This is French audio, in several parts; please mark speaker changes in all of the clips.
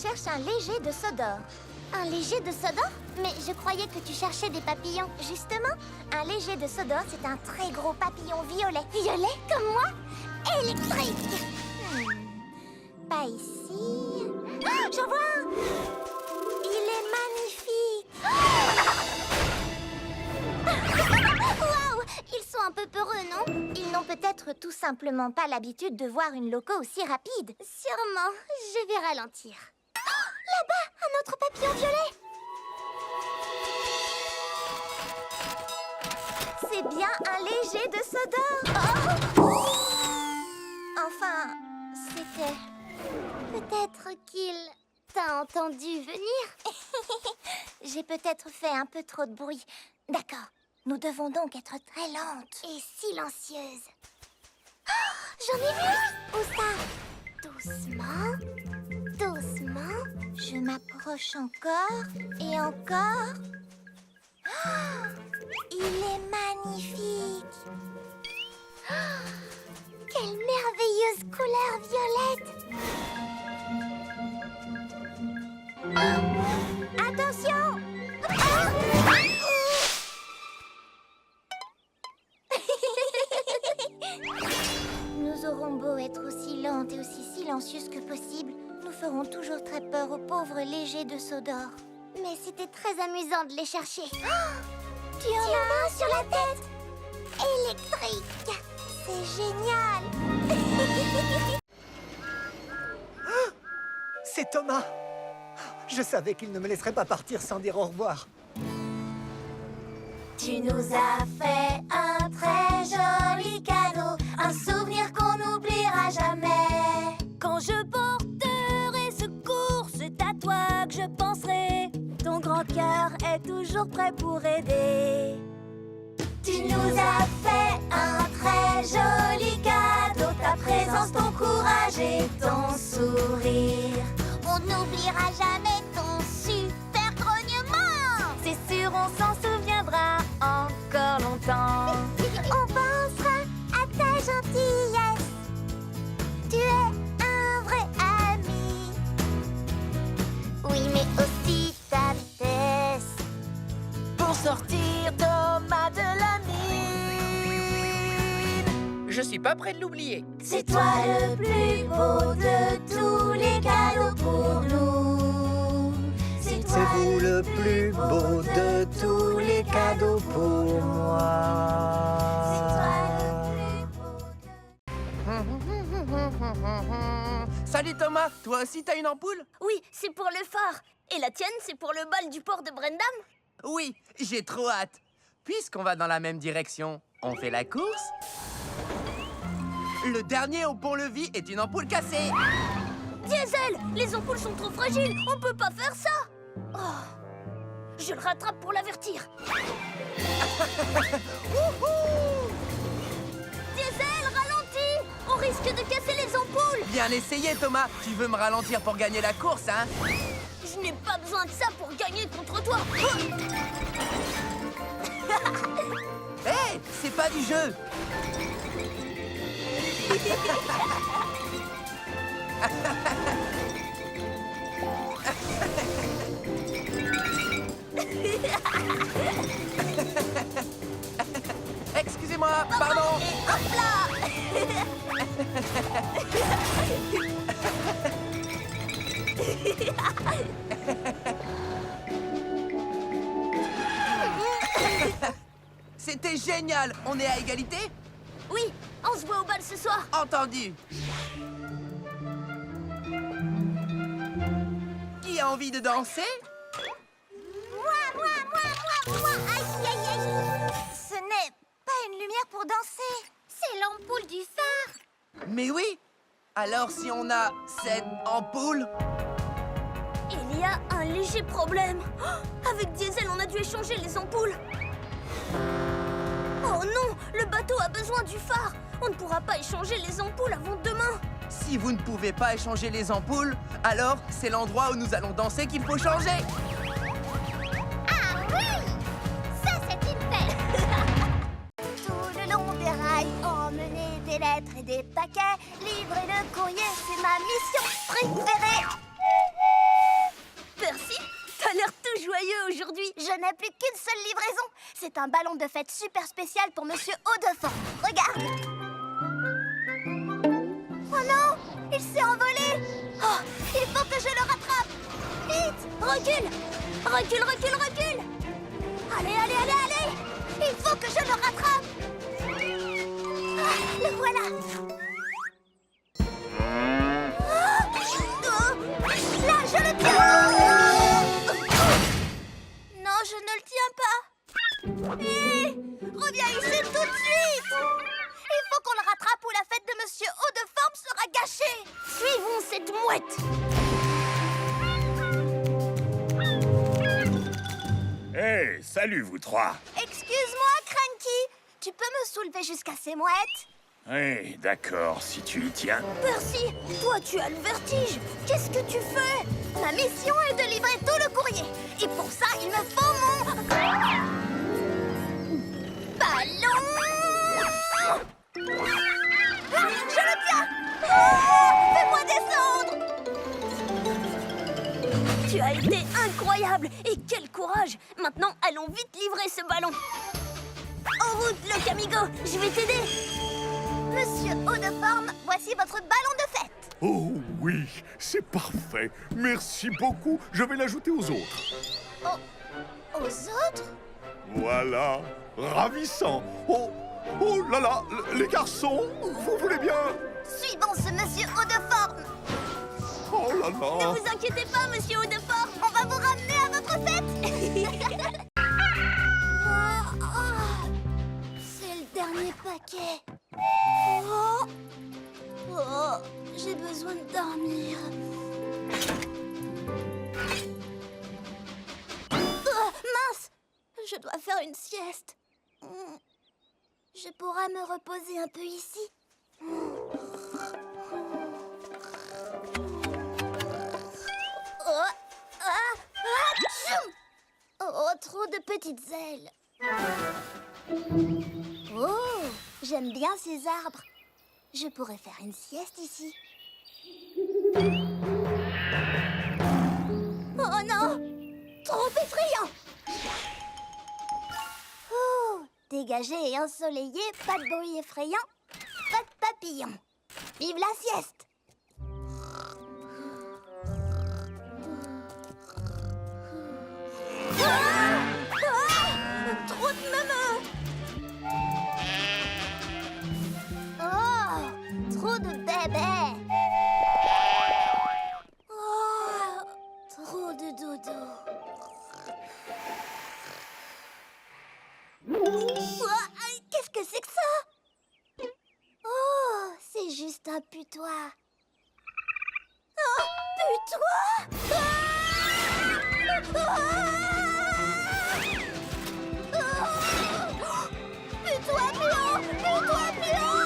Speaker 1: cherche un léger de Sodor.
Speaker 2: Un léger de Sodor? Mais je croyais que tu cherchais des papillons.
Speaker 1: Justement, un léger de Sodor, c'est un très gros papillon violet.
Speaker 2: Violet, comme moi? Électrique!
Speaker 1: Pas ici. Ah, j'en vois un! Il est magnifique!
Speaker 2: Waouh! Ils sont un peu peureux, non?
Speaker 1: Ils n'ont peut-être tout simplement pas l'habitude de voir une loco aussi rapide.
Speaker 2: Sûrement. Je vais ralentir. Oh, là-bas, un autre papillon violet!
Speaker 1: C'est bien un léger de Sodor. Oh! Enfin, c'était...
Speaker 2: Peut-être qu'il t'a entendu venir.
Speaker 1: J'ai peut-être fait un peu trop de bruit. D'accord, nous devons donc être très lentes.
Speaker 2: Et silencieuse. Oh, j'en ai vu! Où ça? Doucement, doucement.
Speaker 1: Je m'approche encore et encore. Oh, il est magnifique.
Speaker 2: Oh, quelle merveilleuse couleur violette!
Speaker 1: Oh, attention! Nous aurons beau être aussi lentes et aussi silencieuses que possible, nous ferons toujours très peur aux pauvres légers de Sodor.
Speaker 2: Mais c'était très amusant de les chercher.
Speaker 1: Tu en as
Speaker 2: un sur la tête! Électrique!
Speaker 1: C'est génial!
Speaker 3: C'est Thomas! Je savais qu'il ne me laisserait pas partir sans dire au revoir.
Speaker 1: Tu nous as fait un très joli cadeau, un souvenir qu'on n'oubliera jamais.
Speaker 4: Quand je porterai secours, c'est à toi que je penserai. Ton grand cœur est toujours prêt pour aider.
Speaker 1: Tu nous as fait un très joli cadeau, ta présence, ton courage et ton sourire.
Speaker 2: On n'oubliera jamais ton super grognement!
Speaker 4: C'est sûr, on s'en souviendra encore longtemps.
Speaker 2: On pensera à ta gentillesse. Tu es un vrai ami. Oui, mais aussi ta vitesse.
Speaker 4: Pour sortir Thomas de la mine.
Speaker 5: Je suis pas prêt de l'oublier.
Speaker 1: C'est toi le plus beau de tous les cadeaux pour nous. C'est
Speaker 3: vous le plus beau de tous les cadeaux pour moi.
Speaker 5: Salut Thomas, toi aussi t'as une ampoule?
Speaker 4: Oui, c'est pour le phare. Et la tienne, c'est pour le bal du port de Brendam?
Speaker 5: Oui, j'ai trop hâte. Puisqu'on va dans la même direction, on fait la course? Le dernier au pont-levis est une ampoule cassée.
Speaker 4: Diesel, les ampoules sont trop fragiles. On peut pas faire ça. Oh, je le rattrape pour l'avertir. Diesel, ralentis. On risque de casser les ampoules.
Speaker 5: Bien essayé Thomas. Tu veux me ralentir pour gagner la course, hein?
Speaker 4: Je n'ai pas besoin de ça pour gagner contre toi.
Speaker 5: Hé, c'est pas du jeu. Excusez-moi, pardon.
Speaker 4: Et hop là.
Speaker 5: C'était génial. On est à égalité?
Speaker 4: Oui, on se voit au bal ce soir.
Speaker 5: Entendu. Qui a envie de danser?
Speaker 2: Moi! Aïe, aïe, aïe!
Speaker 1: Ce n'est pas une lumière pour danser.
Speaker 2: C'est l'ampoule du phare!
Speaker 5: Mais oui. Alors si on a cette ampoule...
Speaker 4: Il y a un léger problème. Oh, avec Diesel, on a dû échanger les ampoules. Oh non, le bateau a besoin du phare. On ne pourra pas échanger les ampoules avant demain.
Speaker 5: Si vous ne pouvez pas échanger les ampoules, alors c'est l'endroit où nous allons danser qu'il faut changer.
Speaker 2: Ah oui! Ça, c'est une fête! Tout le long des rails, emmener des lettres et des paquets, livrer le courrier, c'est ma mission préférée! tout joyeux aujourd'hui.
Speaker 1: Je n'ai plus qu'une seule livraison. C'est un ballon de fête super spécial pour Monsieur Haut-de-Forme. Regarde. Oh non, il s'est envolé. Oh, il faut que je le rattrape. Vite, recule. Recule, recule, recule. Allez, allez, allez, allez. Il faut que je le rattrape. Ah, le voilà. Là, je le tiens. Non, je ne le tiens pas. Hé, reviens ici tout de suite. Il faut qu'on le rattrape ou la fête de Monsieur Haut-de-Forme sera gâchée. Suivons cette mouette.
Speaker 6: Hey, salut vous trois.
Speaker 1: Excuse-moi, Cranky. Tu peux me soulever jusqu'à ces mouettes?
Speaker 6: Hey, d'accord, si tu y tiens.
Speaker 1: Percy, toi tu as le vertige. Qu'est-ce que tu fais? Ma mission est de livrer tout le courrier. Et pour ça, il me faut mon... ballon. Ah, je le tiens. Oh, fais-moi descendre.
Speaker 2: Tu as été incroyable. Et quel courage. Maintenant, allons vite livrer ce ballon. En route, le Camigo. Je vais t'aider.
Speaker 1: Monsieur Haut-de-Forme, voici votre ballon de fête.
Speaker 6: Oh oui, c'est parfait. Merci beaucoup. Je vais l'ajouter aux autres.
Speaker 1: Oh, aux autres?
Speaker 6: Voilà, ravissant. Oh, oh là là, les garçons, vous voulez bien?
Speaker 1: Suivons ce Monsieur Haut-de-Forme.
Speaker 6: Oh là
Speaker 2: Ne
Speaker 6: là.
Speaker 2: vous inquiétez pas, Monsieur Haut-de-Forme.
Speaker 1: On va vous ramener à votre fête. C'est le dernier paquet. Oh, oh, j'ai besoin de dormir. Mince, je dois faire une sieste. Je pourrais me reposer un peu ici. Oh, oh, trop de petites ailes. Oh, j'aime bien ces arbres. Je pourrais faire une sieste ici. Oh non, trop effrayant. Oh, dégagé et ensoleillé, pas de bruit effrayant, pas de papillons. Vive la sieste. Trop de meumeux. Oh, trop de bébés. Oh, trop de dodo. Qu'est-ce que c'est que ça? Oh, c'est juste un putois. Oh, putois. Putois blanc! Putois blanc!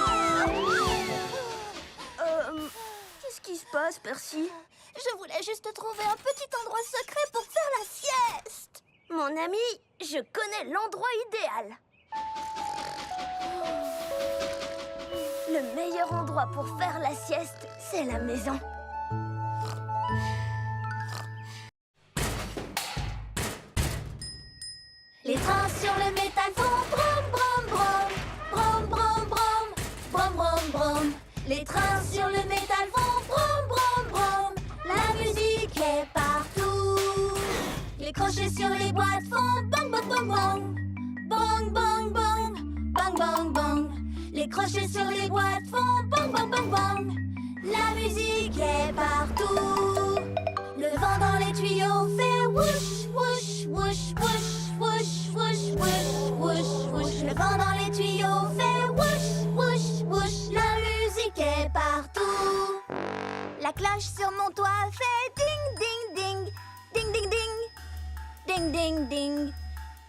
Speaker 2: Qu'est-ce qui se passe, Percy?
Speaker 1: Je voulais juste trouver un petit endroit secret pour faire la sieste.
Speaker 2: Mon ami, je connais l'endroit idéal. Le meilleur endroit pour faire la sieste, c'est la maison.
Speaker 1: Les trains sur le métal font brom brom brom, brom brom brom, brom brom brom. Les trains sur le métal font brom brom brom. La musique est partout. Les crochets sur les boîtes font bang bang bang bang, bang bang bang, bang bang bang. Les crochets sur les boîtes font bang bang bang bang. La musique est partout. Le vent dans les tuyaux fait whoosh whoosh whoosh whoosh. Whoosh, whoosh, whoosh, whoosh, whoosh. Le vent dans les tuyaux fait whoosh, whoosh, whoosh. La musique est partout. La cloche sur mon toit fait ding, ding, ding. Ding, ding, ding. Ding, ding, ding.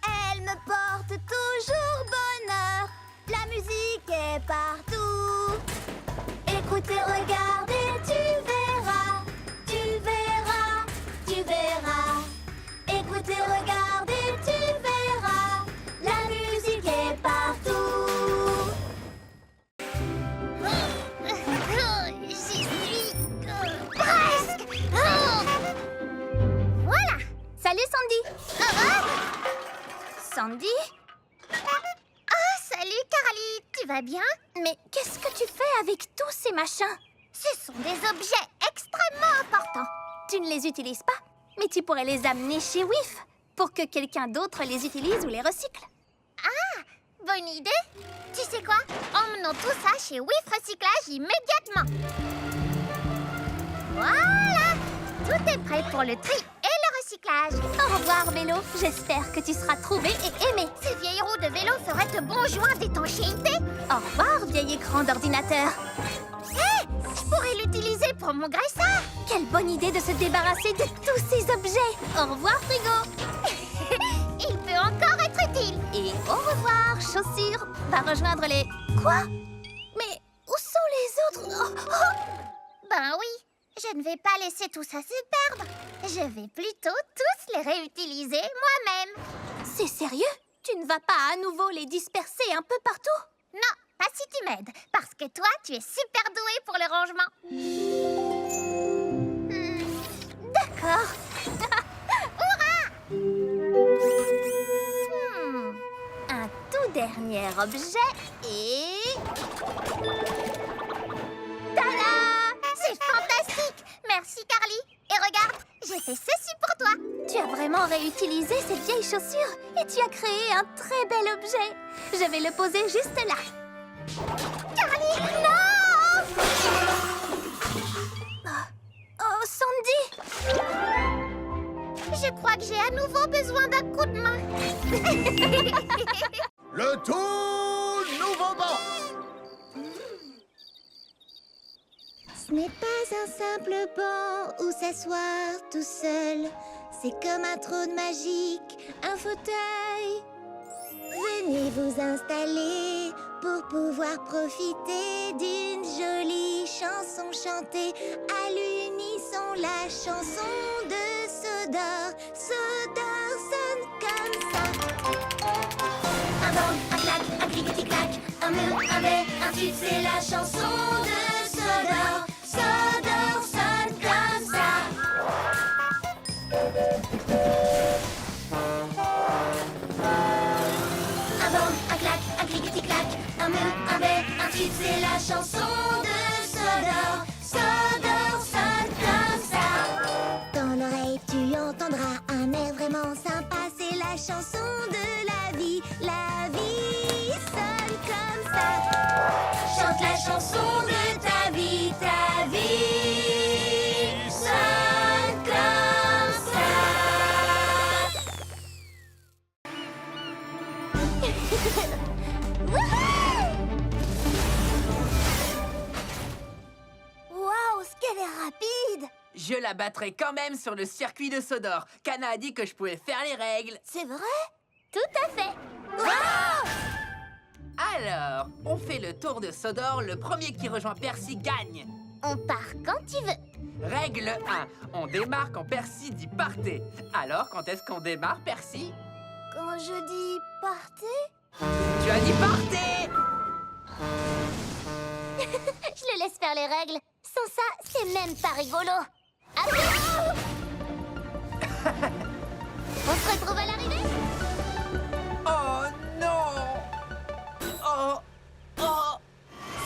Speaker 1: Elle me porte toujours bonheur. La musique est partout. Écoutez, regardez, tu verras. Tu verras, tu verras. Écoutez, regardez, tu verras. La musique est partout. J'y suis presque. Voilà,
Speaker 4: Salut, Sandy. Sandy?
Speaker 2: Ah, salut Carly, tu vas bien?
Speaker 4: Mais qu'est-ce que tu fais avec tous ces machins?
Speaker 2: Ce sont des objets extrêmement importants.
Speaker 4: Tu ne les utilises pas, mais tu pourrais les amener chez WIF pour que quelqu'un d'autre les utilise ou les recycle.
Speaker 2: Ah, bonne idée. Tu sais quoi? Emmenons tout ça chez WIF Recyclage immédiatement. Voilà, tout est prêt pour le tri et le recyclage.
Speaker 4: Au revoir, vélo. J'espère que tu seras trouvé et aimé.
Speaker 2: Ces vieilles roues de vélo feraient de bons joints d'étanchéité.
Speaker 4: Au revoir, vieil écran d'ordinateur.
Speaker 2: Hé, je pourrais l'utiliser pour mon graisseur.
Speaker 4: Quelle bonne idée de se débarrasser de tous ces objets. Au revoir, frigo.
Speaker 2: Il peut encore être utile.
Speaker 4: Et au revoir, chaussures. Va rejoindre les... Quoi? Mais où sont les autres?
Speaker 2: Ben oui, je ne vais pas laisser tout ça se perdre. Je vais plutôt tous les réutiliser moi-même.
Speaker 4: C'est sérieux? Tu ne vas pas à nouveau les disperser un peu partout?
Speaker 2: Non, pas si tu m'aides, parce que toi, tu es super douée pour le rangement.
Speaker 4: D'accord. Un tout dernier objet et...
Speaker 2: Tada! C'est fantastique! Merci, Carly. Et regarde, j'ai fait ceci pour toi.
Speaker 4: Tu as vraiment réutilisé ces vieilles chaussures et tu as créé un très bel objet. Je vais le poser juste là.
Speaker 2: Carly, non!
Speaker 4: Oh, Sandy!
Speaker 2: Je crois que j'ai à nouveau besoin d'un coup de main.
Speaker 6: Le tout nouveau banc.
Speaker 2: Ce n'est pas un simple banc où s'asseoir tout seul. C'est comme un trône magique, un fauteuil. Venez vous installer pour pouvoir profiter d'une jolie chanson chantée à l'unisson. La chanson de Sodor. Sodor sonne comme ça.
Speaker 1: Un bang, un clac, un clic-tic-clac, un mur, un bais, un tube, c'est la chanson de Sodor. Sodor sonne comme ça. Un bang, un clac, un clic-tic-clac, un mur, un bais, un tube, c'est la chanson de Sodor. Sodor sonne comme ça.
Speaker 2: Dans l'oreille, tu entendras un air vraiment sympa. C'est la chanson de la vie. La vie sonne comme ça.
Speaker 1: Chante la chanson de ta vie sonne comme ça.
Speaker 4: Waouh, ce qu'elle est rapide!
Speaker 5: Je la battrai quand même sur le circuit de Sodor. Kana a dit que je pouvais faire les règles.
Speaker 4: C'est vrai?
Speaker 2: Tout à fait.
Speaker 5: Alors, on fait le tour de Sodor. Le premier qui rejoint Percy gagne.
Speaker 2: On part quand tu veux.
Speaker 5: Règle 1. On démarre quand Percy dit partez. Alors, quand est-ce qu'on démarre, Percy?
Speaker 4: Quand je dis partez?
Speaker 5: Tu as dit partez!
Speaker 2: Je le laisse faire les règles. Sans ça, c'est même pas rigolo. À bientôt. On se retrouve à l'arrivée.
Speaker 5: Oh non! Oh! Oh!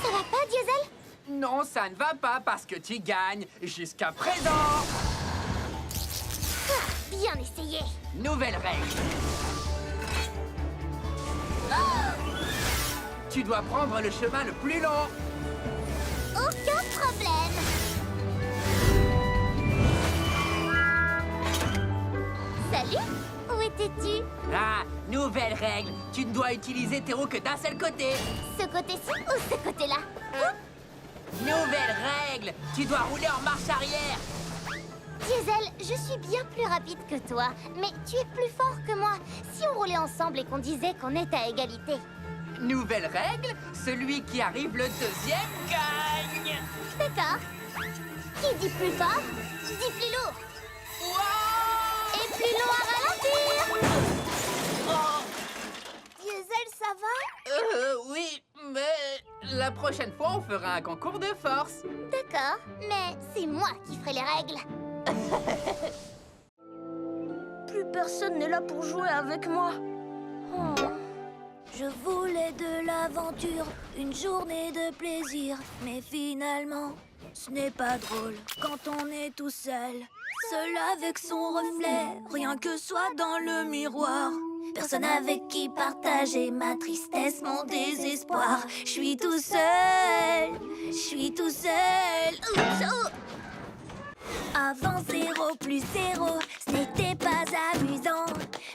Speaker 2: Ça va pas, Diesel?
Speaker 5: Non, ça ne va pas parce que tu gagnes jusqu'à présent.
Speaker 2: Bien essayé.
Speaker 5: Nouvelle règle. Tu dois prendre le chemin le plus long.
Speaker 2: Aucun problème. Salut. Où étais-tu?
Speaker 5: Ah, nouvelle règle. Tu ne dois utiliser tes roues que d'un seul côté.
Speaker 2: Ce côté-ci ou ce côté-là?
Speaker 5: Nouvelle règle. Tu dois rouler en marche arrière.
Speaker 2: Diesel, je suis bien plus rapide que toi, mais tu es plus fort que moi. Si on roulait ensemble et qu'on disait qu'on est à égalité.
Speaker 5: Nouvelle règle. Celui qui arrive le deuxième gagne.
Speaker 2: D'accord. Qui dit plus fort, dit plus lourd.
Speaker 5: Wow!
Speaker 2: Et plus long à ralentir.
Speaker 5: Oh,
Speaker 4: Diesel, ça va?
Speaker 5: oui, mais la prochaine fois, on fera un concours de force.
Speaker 2: D'accord, mais c'est moi qui ferai les règles.
Speaker 4: personne n'est là pour jouer avec moi. Oh. Je voulais de l'aventure, une journée de plaisir. Mais finalement, ce n'est pas drôle quand on est tout seul. Seul avec son reflet, rien que soi dans le miroir. Personne avec qui partager ma tristesse, mon désespoir. Je suis tout seul, je suis tout seul. Oups, oh. Avant 0 plus 0, ce n'était pas amusant.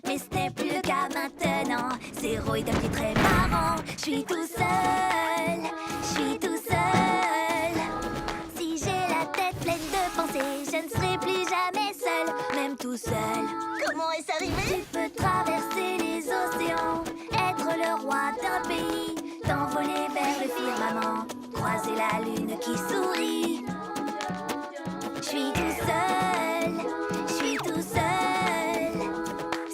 Speaker 4: Mais ce n'est plus le cas maintenant. 0 est devenu très marrant. Je suis tout seul, je suis tout seul. Si j'ai la tête pleine de pensées, je ne serai plus jamais seul, même tout seul.
Speaker 2: Comment est-ce arrivé?
Speaker 4: Tu peux traverser les océans, être le roi d'un pays, t'envoler vers le firmament, croiser la lune qui sourit. Je suis tout seul, je suis tout seul.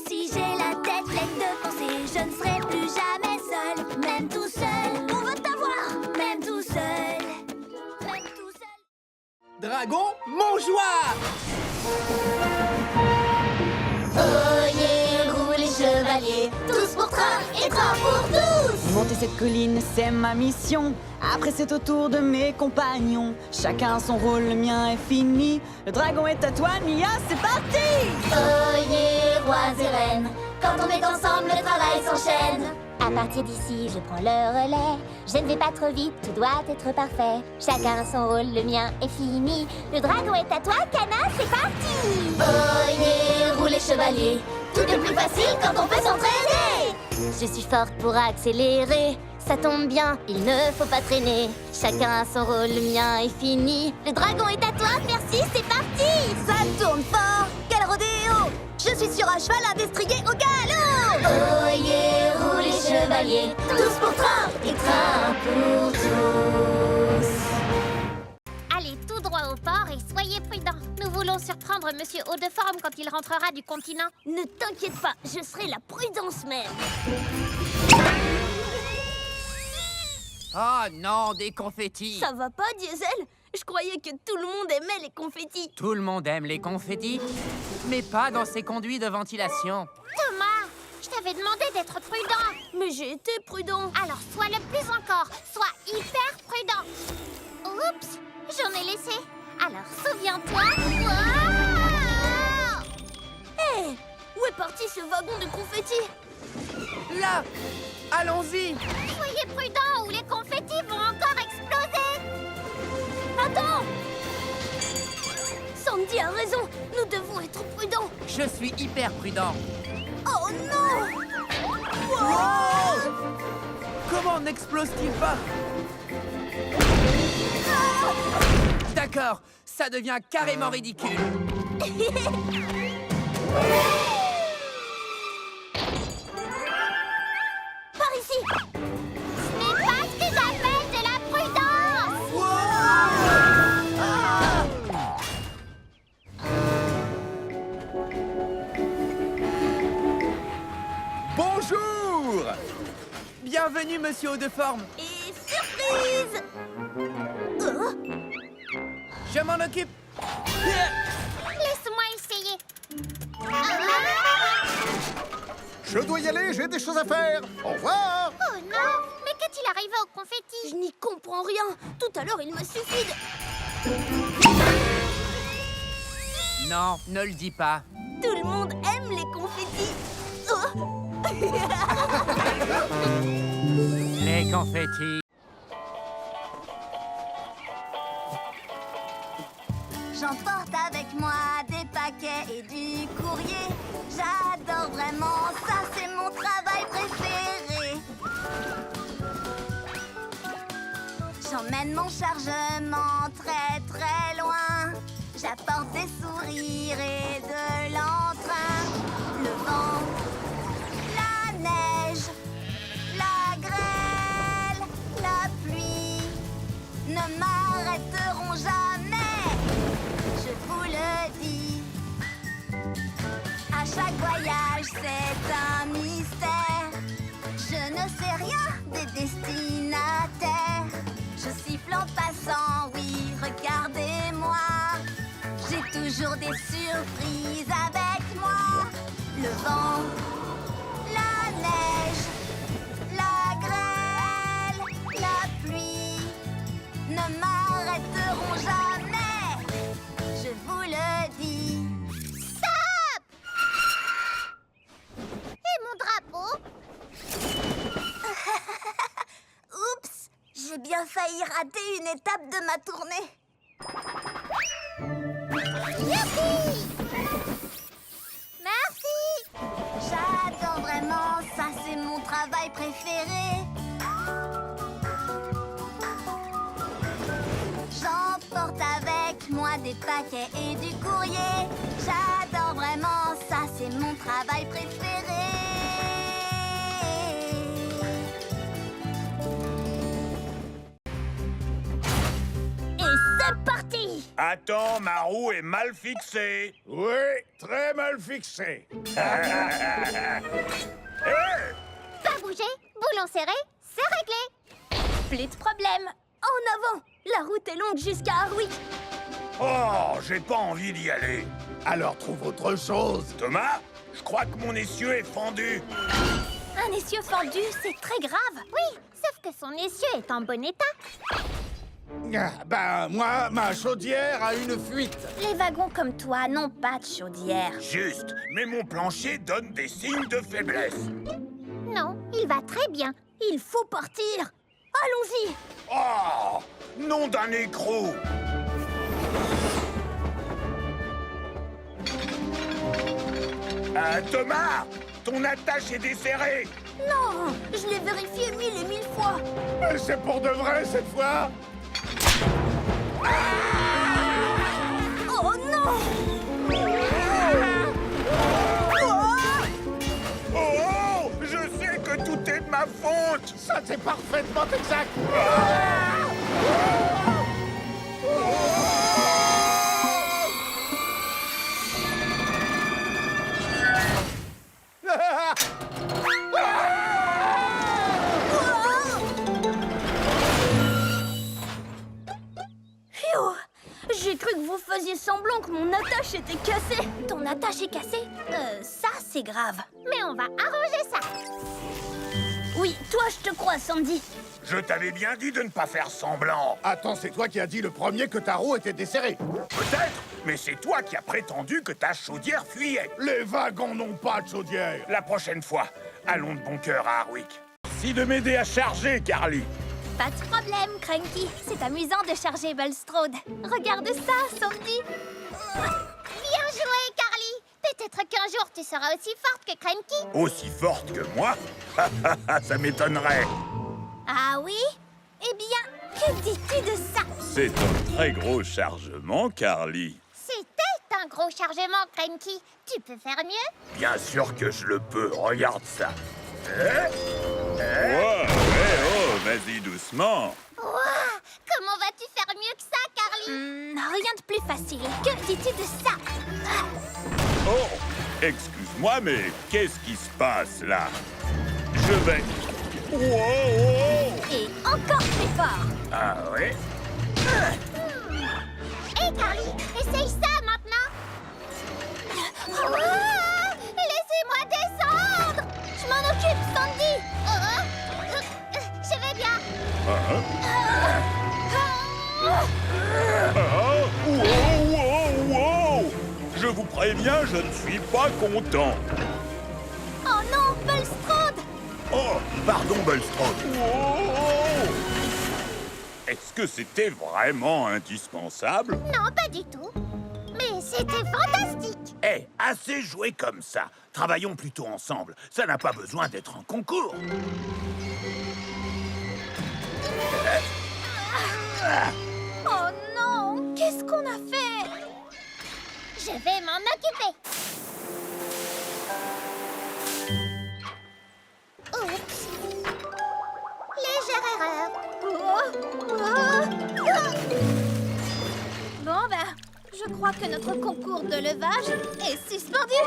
Speaker 4: Si j'ai la tête pleine de pensées, je ne serai plus jamais seul, même tout seul. On veut t'avoir, même tout seul, même tout seul.
Speaker 5: Dragon, mon joie!
Speaker 1: Oyez, roulez les chevaliers, tous pour train et train pour tous.
Speaker 7: Monter cette colline, c'est ma mission. Après, c'est au tour de mes compagnons. Chacun son rôle, le mien est fini. Le dragon est à toi, Nia, c'est parti!
Speaker 1: Oyez, rois et reines, quand on est ensemble, le travail s'enchaîne.
Speaker 2: À partir d'ici, je prends le relais. Je ne vais pas trop vite, tout doit être parfait. Chacun son rôle, le mien est fini. Le dragon est à toi, Kana, c'est parti!
Speaker 1: Oyez, roulez chevaliers, tout est plus facile quand on peut s'entraîner.
Speaker 2: Je suis forte pour accélérer. Ça tombe bien, il ne faut pas traîner. Chacun a son rôle, le mien est fini. Le dragon est à toi, merci, c'est parti!
Speaker 4: Ça tourne fort, quel rodéo! Je suis sur un cheval à destrier au galop!
Speaker 1: Oyez, roulez chevaliers, tous pour train et train pour tous.
Speaker 8: Allez tout droit au port et soyez prudents. Nous voulons surprendre Monsieur Haut-de-Forme quand il rentrera du continent.
Speaker 4: Ne t'inquiète pas, je serai la prudence même.
Speaker 5: Oh non, des confettis!
Speaker 4: Ça va pas, Diesel? Je croyais que tout le monde aimait les confettis.
Speaker 5: Tout le monde aime les confettis, mais pas dans ces conduits de ventilation.
Speaker 8: Thomas, je t'avais demandé d'être prudent.
Speaker 4: Mais j'ai été prudent.
Speaker 8: Alors sois le plus encore. Sois hyper prudent. Oups, j'en ai laissé. Alors souviens-toi. Wow!
Speaker 4: Hé, où est parti ce wagon de confettis?
Speaker 5: Là! Allons-y!
Speaker 8: Soyez prudents ou les confettis vont encore exploser.
Speaker 4: Attends! Sandy a raison, nous devons être prudents.
Speaker 5: Je suis hyper prudent.
Speaker 4: Oh non!
Speaker 5: Oh! Comment n'explose-t-il pas? D'accord, ça devient carrément ridicule.
Speaker 4: Par ici!
Speaker 8: Ce n'est pas ce que j'appelle de la prudence.
Speaker 6: Bonjour!
Speaker 5: Bienvenue, monsieur Haut-de-Forme.
Speaker 4: Et surprise!
Speaker 5: Je m'en occupe.
Speaker 8: Laisse-moi essayer.
Speaker 3: Je dois y aller, j'ai des choses à faire. Au revoir.
Speaker 8: Oh non! Mais qu'est-il arrivé au confetti?
Speaker 4: Je n'y comprends rien. Tout à l'heure, il m'a suffi de...
Speaker 5: Non, ne le dis pas.
Speaker 4: Tout le monde aime les confettis. Oh.
Speaker 5: Les confettis.
Speaker 4: J'emporte avec moi des paquets et du courrier. J'adore vraiment ça, c'est mon travail préféré. J'emmène mon chargement très très loin. J'apporte des sourires et de l'entrain. Le vent, la neige, la grêle, la pluie ne m'arrêteront jamais. Je vous le dis, à chaque voyage c'est un mystère. Je ne sais rien des destinataires. Je siffle en passant, oui, regardez-moi. J'ai toujours des surprises avec moi.
Speaker 1: le vent, la neige, la grêle, la pluie ne m'arrêteront jamais. Je vous le dis.
Speaker 2: Stop! Et mon drapeau?
Speaker 1: Oups, j'ai bien failli rater une étape de ma tournée.
Speaker 2: Youpi! Merci!
Speaker 1: J'adore vraiment, ça c'est mon travail préféré. J'emporte avec moi des paquets et du courrier. J'adore vraiment, ça c'est mon travail préféré.
Speaker 4: Et c'est parti!
Speaker 9: Attends, ma roue est mal fixée.
Speaker 6: Oui, très mal fixé.
Speaker 8: Pas bouger, boulon serré, c'est réglé.
Speaker 4: Plus de problème. En avant! La route est longue jusqu'à Harwick.
Speaker 9: Oh, j'ai pas envie d'y aller.
Speaker 6: Alors trouve autre chose.
Speaker 9: Thomas, je crois que mon essieu est fendu.
Speaker 4: Un essieu fendu, c'est très grave.
Speaker 8: Oui, sauf que son essieu est en bon état.
Speaker 6: Ben, moi, ma chaudière a une fuite.
Speaker 4: Les wagons comme toi n'ont pas de chaudière.
Speaker 9: Juste, mais mon plancher donne des signes de faiblesse.
Speaker 8: Non, il va très bien.
Speaker 4: Il faut partir. Allons-y.
Speaker 9: Oh, nom d'un écrou. Thomas, ton attache est desserrée.
Speaker 4: Non, je l'ai vérifié 1000 et 1000 fois.
Speaker 6: Mais c'est pour de vrai cette fois.
Speaker 4: Oh non!
Speaker 9: Oh, je sais que tout est de ma faute.
Speaker 6: Ça, c'est parfaitement exact.
Speaker 4: Phew! J'ai cru que vous faisiez semblant que mon attache était cassée. Ton attache est cassée? Ça, c'est grave.
Speaker 8: Mais on va arranger ça.
Speaker 4: Oui, toi, je te crois, Sandy.
Speaker 9: Je t'avais bien dit de ne pas faire semblant.
Speaker 6: Attends, c'est toi qui as dit le premier que ta roue était desserrée.
Speaker 9: Peut-être, mais c'est toi qui as prétendu que ta chaudière fuyait.
Speaker 6: Les wagons n'ont pas de chaudière.
Speaker 9: La prochaine fois, allons de bon cœur à Harwick. Merci de m'aider à charger, Carly.
Speaker 8: Pas de problème, Cranky. C'est amusant de charger Bulstrode. Regarde ça, Sandy. Bien joué, Carly. Peut-être qu'un jour, tu seras aussi forte que Cranky.
Speaker 9: Aussi forte que moi? Ça m'étonnerait.
Speaker 8: Ah oui? Eh bien, que dis-tu de ça?
Speaker 9: C'est un très gros chargement, Carly.
Speaker 8: C'était un gros chargement, Cranky. Tu peux faire mieux?
Speaker 9: Bien sûr que je le peux. Regarde ça. Oh, vas-y doucement.
Speaker 8: Ouah, comment vas-tu faire mieux que ça, Carly?
Speaker 4: Rien de plus facile. Que dis-tu de ça?
Speaker 9: Oh, excuse-moi, mais qu'est-ce qui se passe là? Je vais... Wow!
Speaker 4: Et encore plus fort.
Speaker 9: Ah ouais?
Speaker 8: Hé, Carly, essaye ça maintenant. Ouah, laissez-moi descendre. Je m'en occupe, Sandy. Je vais bien.
Speaker 9: Wow! Je vous préviens, je ne suis pas content.
Speaker 8: Oh non, Bulstrode.
Speaker 9: Oh, pardon, Bulstrode. Est-ce que c'était vraiment indispensable?
Speaker 8: Non, pas du tout. Mais c'était fantastique.
Speaker 9: Eh, assez joué comme ça. Travaillons plutôt ensemble. Ça n'a pas besoin d'être un concours.
Speaker 4: Oh non! Qu'est-ce qu'on a fait?
Speaker 8: Je vais m'en occuper. Oups. Légère erreur.
Speaker 4: Bon, ben, je crois que notre concours de levage est suspendu.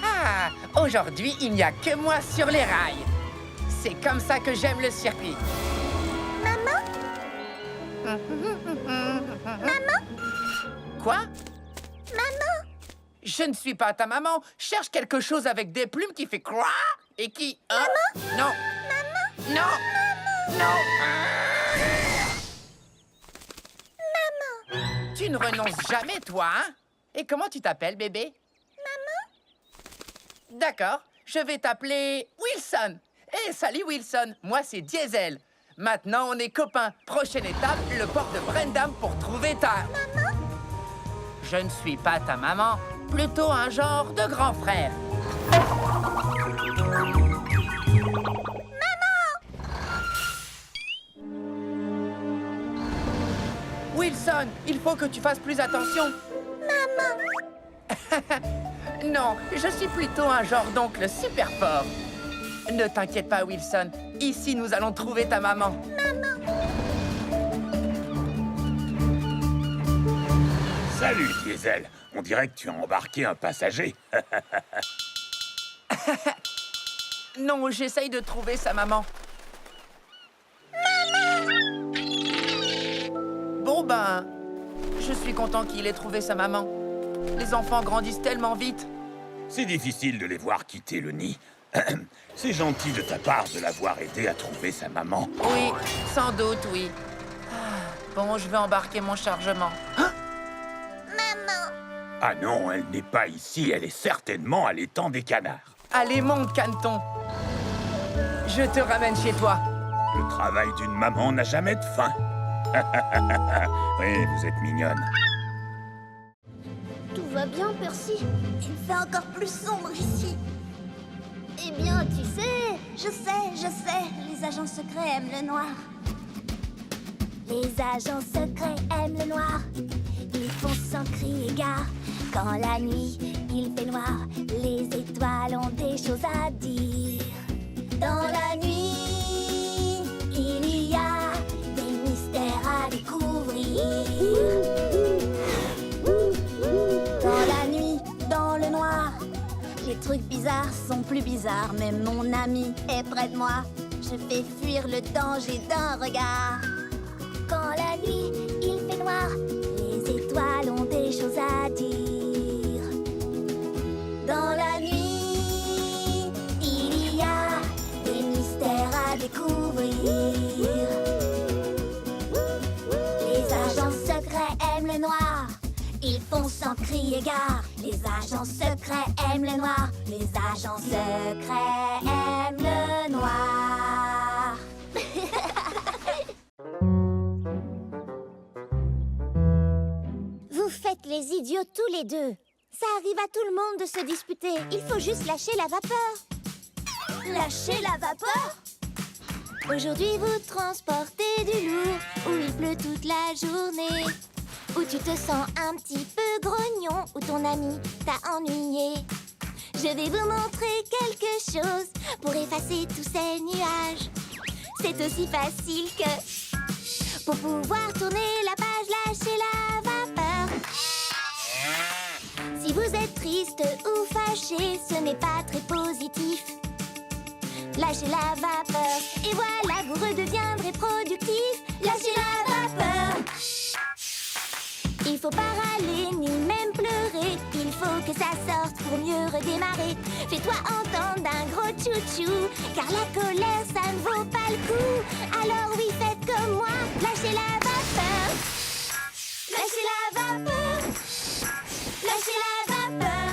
Speaker 5: Ah, aujourd'hui, il n'y a que moi sur les rails. C'est comme ça que j'aime le circuit.
Speaker 2: Maman?
Speaker 5: Quoi?
Speaker 2: Maman?
Speaker 5: Je ne suis pas ta maman. Cherche quelque chose avec des plumes qui fait quoi et qui... Maman? Non. Maman? Non. Non. Maman. Tu ne renonces jamais, toi, hein? Et comment tu t'appelles, bébé? Maman. D'accord. Je vais t'appeler Wilson. Eh, salut, Wilson. Moi, c'est Diesel. Maintenant, on est copains. Prochaine étape, le port de Brendam pour trouver ta... Maman? Je ne suis pas ta maman. Plutôt un genre de grand frère. Wilson, il faut que tu fasses plus attention. Maman. Non, je suis plutôt un genre d'oncle super fort. Ne t'inquiète pas, Wilson. Ici, nous allons trouver ta maman.
Speaker 9: Salut, Diesel. On dirait que tu as embarqué un passager.
Speaker 5: Non, j'essaye de trouver sa maman. Bon ben, je suis content qu'il ait trouvé sa maman. Les enfants grandissent tellement vite.
Speaker 9: C'est difficile de les voir quitter le nid. C'est gentil de ta part de l'avoir aidé à trouver sa maman.
Speaker 5: Oui, sans doute, oui. Bon, je vais embarquer mon chargement. Hein?
Speaker 9: Ah non, elle n'est pas ici. Elle est certainement à l'étang des canards.
Speaker 5: Allez, monte, Caneton. Je te ramène chez toi.
Speaker 9: Le travail d'une maman n'a jamais de fin. Oui, vous êtes mignonne.
Speaker 8: Tout va bien, Percy?
Speaker 1: Il fait encore plus sombre ici.
Speaker 8: Eh bien, tu sais...
Speaker 1: Je sais, les agents secrets aiment le noir.
Speaker 8: Les agents secrets aiment le noir. Ils font sans crier gare. Quand la nuit, il fait noir, les étoiles ont des choses à dire.
Speaker 1: Dans la nuit,
Speaker 8: Il y a des mystères à découvrir.
Speaker 1: dans la nuit, dans le noir, les trucs bizarres sont plus bizarres. Même mon ami est près de moi. Je fais fuir le danger d'un regard.
Speaker 8: Quand la nuit, il fait noir, les étoiles ont des choses à dire.
Speaker 1: Dans la nuit,
Speaker 8: Il y a des mystères à découvrir. Les agents secrets aiment le noir. Ils font sans crier gare. Les agents secrets aiment le noir. Les agents secrets aiment le noir.
Speaker 2: Vous faites les idiots tous les deux. Ça arrive à tout le monde de se disputer. Il faut juste lâcher la vapeur.
Speaker 8: Lâcher la vapeur?
Speaker 2: Aujourd'hui, vous transportez du lourd, où il pleut toute la journée, où tu te sens un petit peu grognon, où ton ami t'a ennuyé. Je vais vous montrer quelque chose pour effacer tous ces nuages. C'est aussi facile que... Pour pouvoir tourner la page, lâchez la vapeur. Si vous êtes triste ou fâché, ce n'est pas très positif. Lâchez la vapeur et voilà, vous redeviendrez productif. Lâchez la vapeur. Il faut pas râler ni même pleurer. Il faut que ça sorte pour mieux redémarrer. Fais-toi entendre d'un gros tchou-tchou, car la colère, ça ne vaut pas le coup. Alors oui, faites comme moi, lâchez la vapeur. Lâchez la vapeur. Lâchez la vapeur.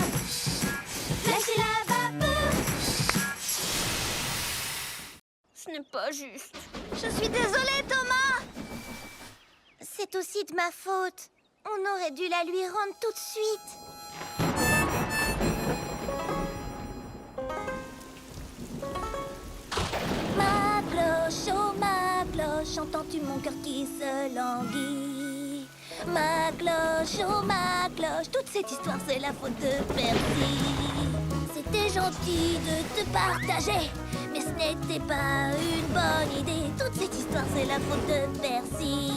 Speaker 2: Lâchez la vapeur.
Speaker 8: Ce n'est pas juste.
Speaker 2: Je suis désolée, Thomas. C'est aussi de ma faute. On aurait dû la lui rendre tout de suite.
Speaker 8: Ma cloche, oh ma cloche, entends-tu mon cœur qui se languit? Ma cloche, oh ma cloche, toute cette histoire c'est la faute de Percy. C'était gentil de te partager, mais ce n'était pas une bonne idée. Toute cette histoire c'est la faute de Percy.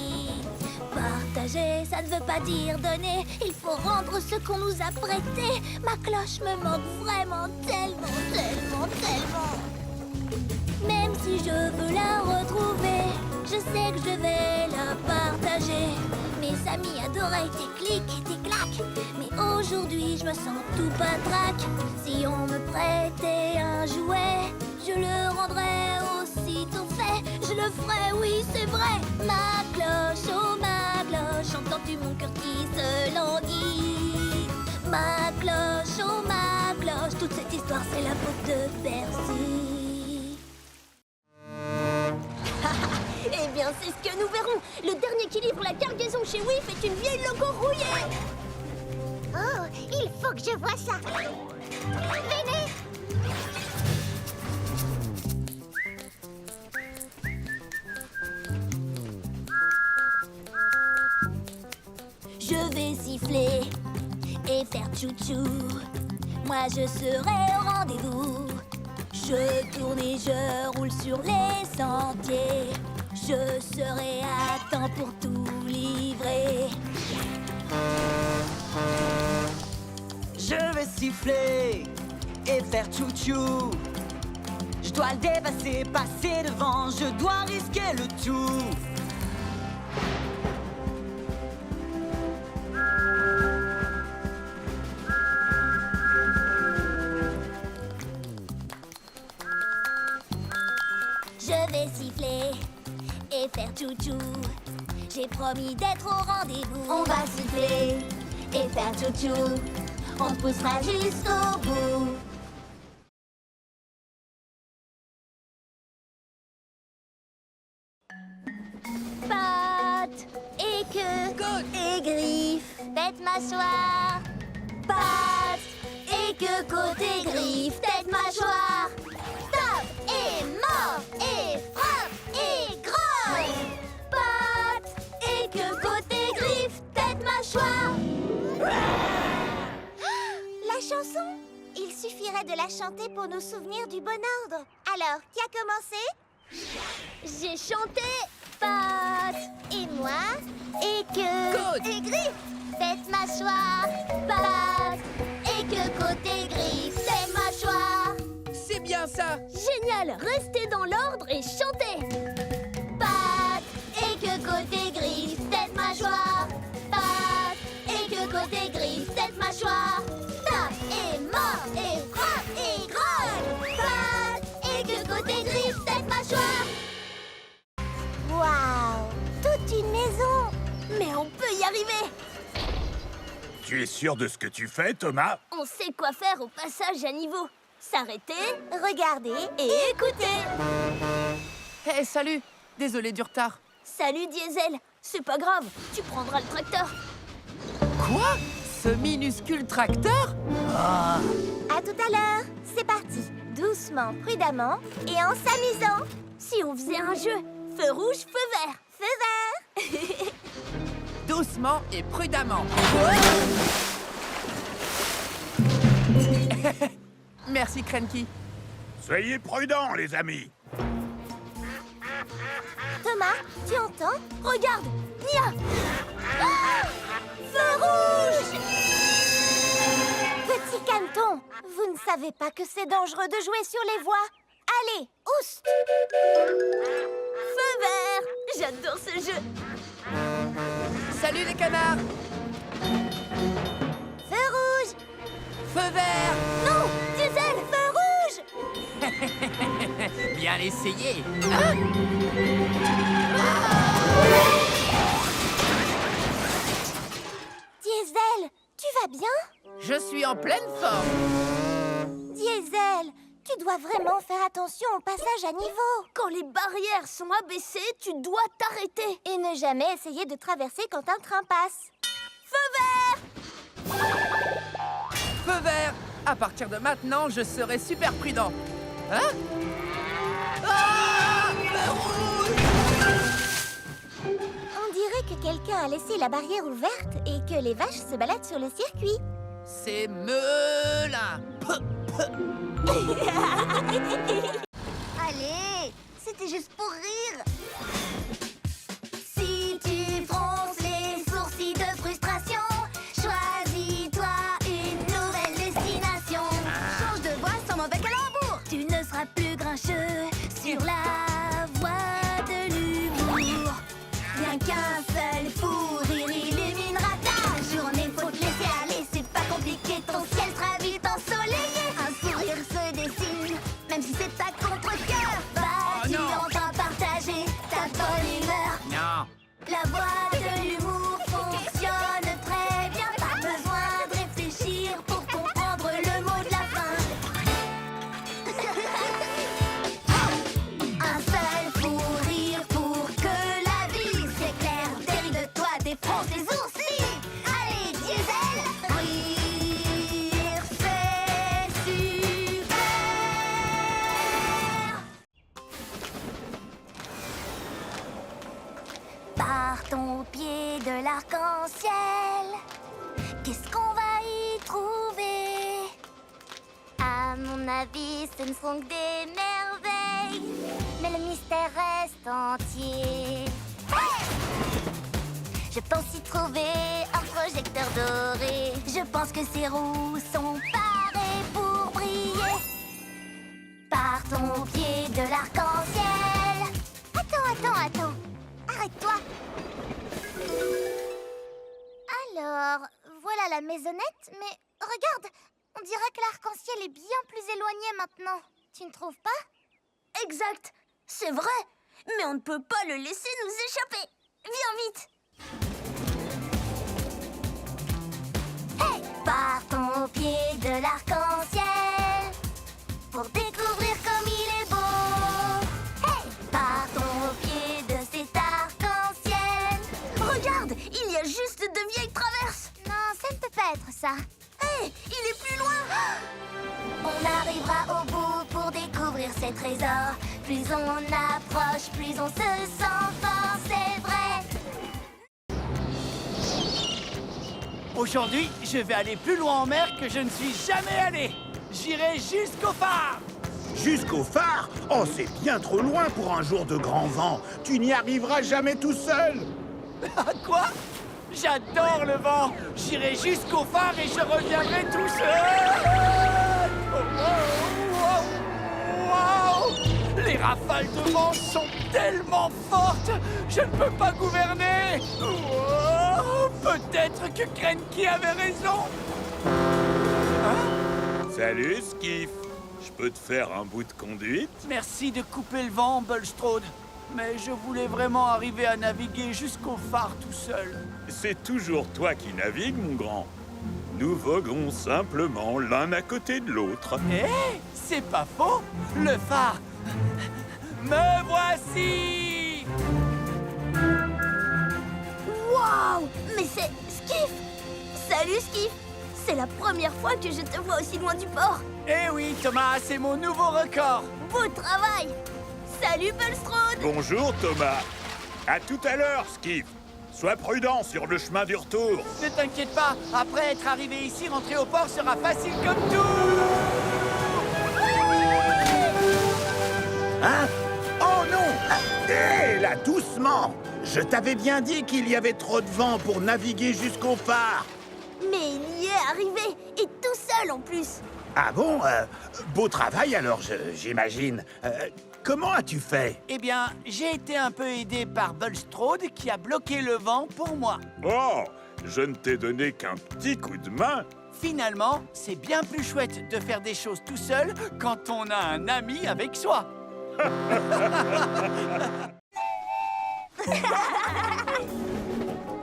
Speaker 8: Partager, ça ne veut pas dire donner. Il faut rendre ce qu'on nous a prêté. Ma cloche me manque vraiment tellement, tellement, tellement. Même si je veux la retrouver, je sais que je vais la partager. Mais ça amis adoraient tes clics et tes claques. Mais aujourd'hui, je me sens tout patraque. Si on me prêtait un jouet, je le rendrais aussitôt fait. Je le ferais, oui, c'est vrai. Ma cloche, oh ma cloche, entends-tu mon cœur qui se languit? Ma cloche, oh ma cloche, toute cette histoire, c'est la faute de Percy.
Speaker 1: Eh bien, c'est ce que nous verrons. Le dernier qui livre la cargaison chez Whiff est une vieille loco rouillée.
Speaker 2: Oh, il faut que je voie ça. Venez.
Speaker 8: Je vais siffler et faire tchou-tchou. Moi, je serai au rendez-vous. Je tourne et je roule sur les sentiers. Je serai à temps pour tout livrer.
Speaker 7: Je vais siffler et faire tchou-tchou. Je dois le dépasser, passer devant, je dois risquer le tout.
Speaker 8: Je vais siffler et faire tchou-tchou. J'ai promis d'être au rendez-vous.
Speaker 1: On va siffler et faire tchou-tchou. On te poussera jusqu'au bout.
Speaker 8: Pattes et queue et griffes, tête mâchoire. Pattes et queue, côte et griffes, tête mâchoire. Tape et mord et frappe et grogne. Pattes et queue, côte et griffes, tête mâchoire.
Speaker 2: La chanson? Il suffirait de la chanter pour nous souvenir du bon ordre. Alors, qui a commencé?
Speaker 8: J'ai chanté pattes
Speaker 2: Et moi?
Speaker 8: et queue
Speaker 5: Côte.
Speaker 8: et griffes, tête mâchoire. Pattes et queue, côte et griffes, tête mâchoire.
Speaker 5: C'est bien ça.
Speaker 8: Génial, restez dans l'ordre et chantez. Pattes et queue, côte et griffes, tête mâchoire. Pattes et queue, côte et griffes, tête mâchoire. Tape et mord et frappe et grogne. Pattes et queue, côte et griffes, tête mâchoire.
Speaker 2: Waouh! Toute une maison!
Speaker 8: Mais on peut y arriver.
Speaker 9: Tu es sûr de ce que tu fais, Thomas?
Speaker 8: On sait quoi faire au passage à niveau. S'arrêter
Speaker 2: Regardez.
Speaker 8: et écouter.
Speaker 5: Hé, salut. Désolé du retard.
Speaker 8: Salut Diesel, c'est pas grave, tu prendras le tracteur.
Speaker 5: Quoi? Ce minuscule tracteur?
Speaker 2: À tout à l'heure. C'est parti. Doucement, prudemment et en s'amusant.
Speaker 8: Si on faisait un jeu, feu rouge, feu vert.
Speaker 2: Feu vert.
Speaker 5: Doucement et prudemment. Merci, Cranky.
Speaker 9: Soyez prudents, les amis.
Speaker 2: Thomas, tu entends?
Speaker 8: Regarde, Nia. Ah, feu rouge.
Speaker 2: Petit caneton, vous ne savez pas que c'est dangereux de jouer sur les voies. Allez, oust!
Speaker 8: Feu vert. J'adore ce jeu.
Speaker 5: Salut les canards.
Speaker 2: Feu rouge!
Speaker 5: Feu vert.
Speaker 8: Non, Diesel, feu rouge.
Speaker 5: Bien essayé.
Speaker 2: Diesel, tu vas bien?
Speaker 5: Je suis en pleine forme.
Speaker 2: Diesel, tu dois vraiment faire attention au passage à niveau.
Speaker 8: Quand les barrières sont abaissées, tu dois t'arrêter.
Speaker 2: Et ne jamais essayer de traverser quand un train passe.
Speaker 8: Feu vert.
Speaker 5: Feu vert. À partir de maintenant, je serai super prudent. Hein? Ah! Feu rouge!
Speaker 2: On dirait que quelqu'un a laissé la barrière ouverte et que les vaches se baladent sur le circuit.
Speaker 5: C'est Melin.
Speaker 2: Allez, c'était juste pour rire.
Speaker 8: Si tu fronces les sourcils de frustration, choisis-toi une nouvelle destination.
Speaker 1: Change de voie sans mauvais calembour.
Speaker 8: Tu ne seras plus grincheux sur la voie de l'humour. Rien qu'un seul fou rire
Speaker 1: La voix de l'humour fonctionne très bien. Pas besoin de réfléchir pour comprendre le mot de la fin. Un seul fou rire pour que la vie s'éclaire. Derrière de toi, défonce les oursis. Allez, diesel, rire, c'est super. Partons au pied de l'arc-en-ciel. Qu'est-ce qu'on va y trouver?
Speaker 2: À mon avis, ce ne sont que des merveilles, mais le mystère reste entier. Je pense y trouver un projecteur doré.
Speaker 1: Je pense que ces roues sont parées pour briller. Partons au pied de l'arc-en-ciel.
Speaker 2: Attends. Arrête-toi. Alors, voilà la maisonnette, mais regarde, on dirait que l'arc-en-ciel est bien plus éloigné maintenant. Tu ne trouves pas?
Speaker 4: Exact, c'est vrai. Mais on ne peut pas le laisser nous échapper. Viens vite.
Speaker 1: Hey! Partons au pied de l'arc-en-ciel pour découvrir comme il est beau. Hey! Partons au pied de cet arc-en-ciel.
Speaker 4: Regarde, il y a juste de vieilles traverses.
Speaker 2: Non, ça ne peut pas être ça.
Speaker 4: Hé, il est plus loin.
Speaker 1: On arrivera au bout pour découvrir ces trésors. Plus on approche, plus on se sent fort, c'est vrai.
Speaker 10: Aujourd'hui, je vais aller plus loin en mer que je ne suis jamais allé. J'irai jusqu'au phare.
Speaker 9: Jusqu'au phare? Oh, c'est bien trop loin pour un jour de grand vent. Tu n'y arriveras jamais tout seul.
Speaker 10: Quoi? J'adore le vent. J'irai jusqu'au phare et je reviendrai tout seul. Wow! Les rafales de vent sont tellement fortes. Je ne peux pas gouverner. Oh, peut-être que Krenki avait raison.
Speaker 9: Salut, Skiff. Je peux te faire un bout de conduite?
Speaker 10: Merci de couper le vent, Bulstrode. Mais je voulais vraiment arriver à naviguer jusqu'au phare tout seul.
Speaker 9: C'est toujours toi qui navigues, mon grand. Nous voguons simplement l'un à côté de l'autre.
Speaker 10: Eh, c'est pas faux. Le phare. Me voici.
Speaker 4: Waouh, mais c'est Skiff. Salut Skiff. C'est la première fois que je te vois aussi loin du port.
Speaker 10: Eh oui, Thomas, c'est mon nouveau record.
Speaker 4: Beau travail. Salut Bulstrode.
Speaker 9: Bonjour, Thomas. À tout à l'heure, Skiff. Sois prudent sur le chemin du retour.
Speaker 10: Ne t'inquiète pas, après être arrivé ici, rentrer au port sera facile comme tout.
Speaker 9: Hein? Oh non! Hé, là, doucement! Je t'avais bien dit qu'il y avait trop de vent pour naviguer jusqu'au phare.
Speaker 4: Mais il y est arrivé, et tout seul en plus.
Speaker 9: Ah bon? Beau travail alors, j'imagine. Comment as-tu fait?
Speaker 10: Eh bien, j'ai été un peu aidé par Bulstrode qui a bloqué le vent pour moi.
Speaker 9: Oh, je ne t'ai donné qu'un petit coup de main.
Speaker 10: Finalement, c'est bien plus chouette de faire des choses tout seul quand on a un ami avec soi.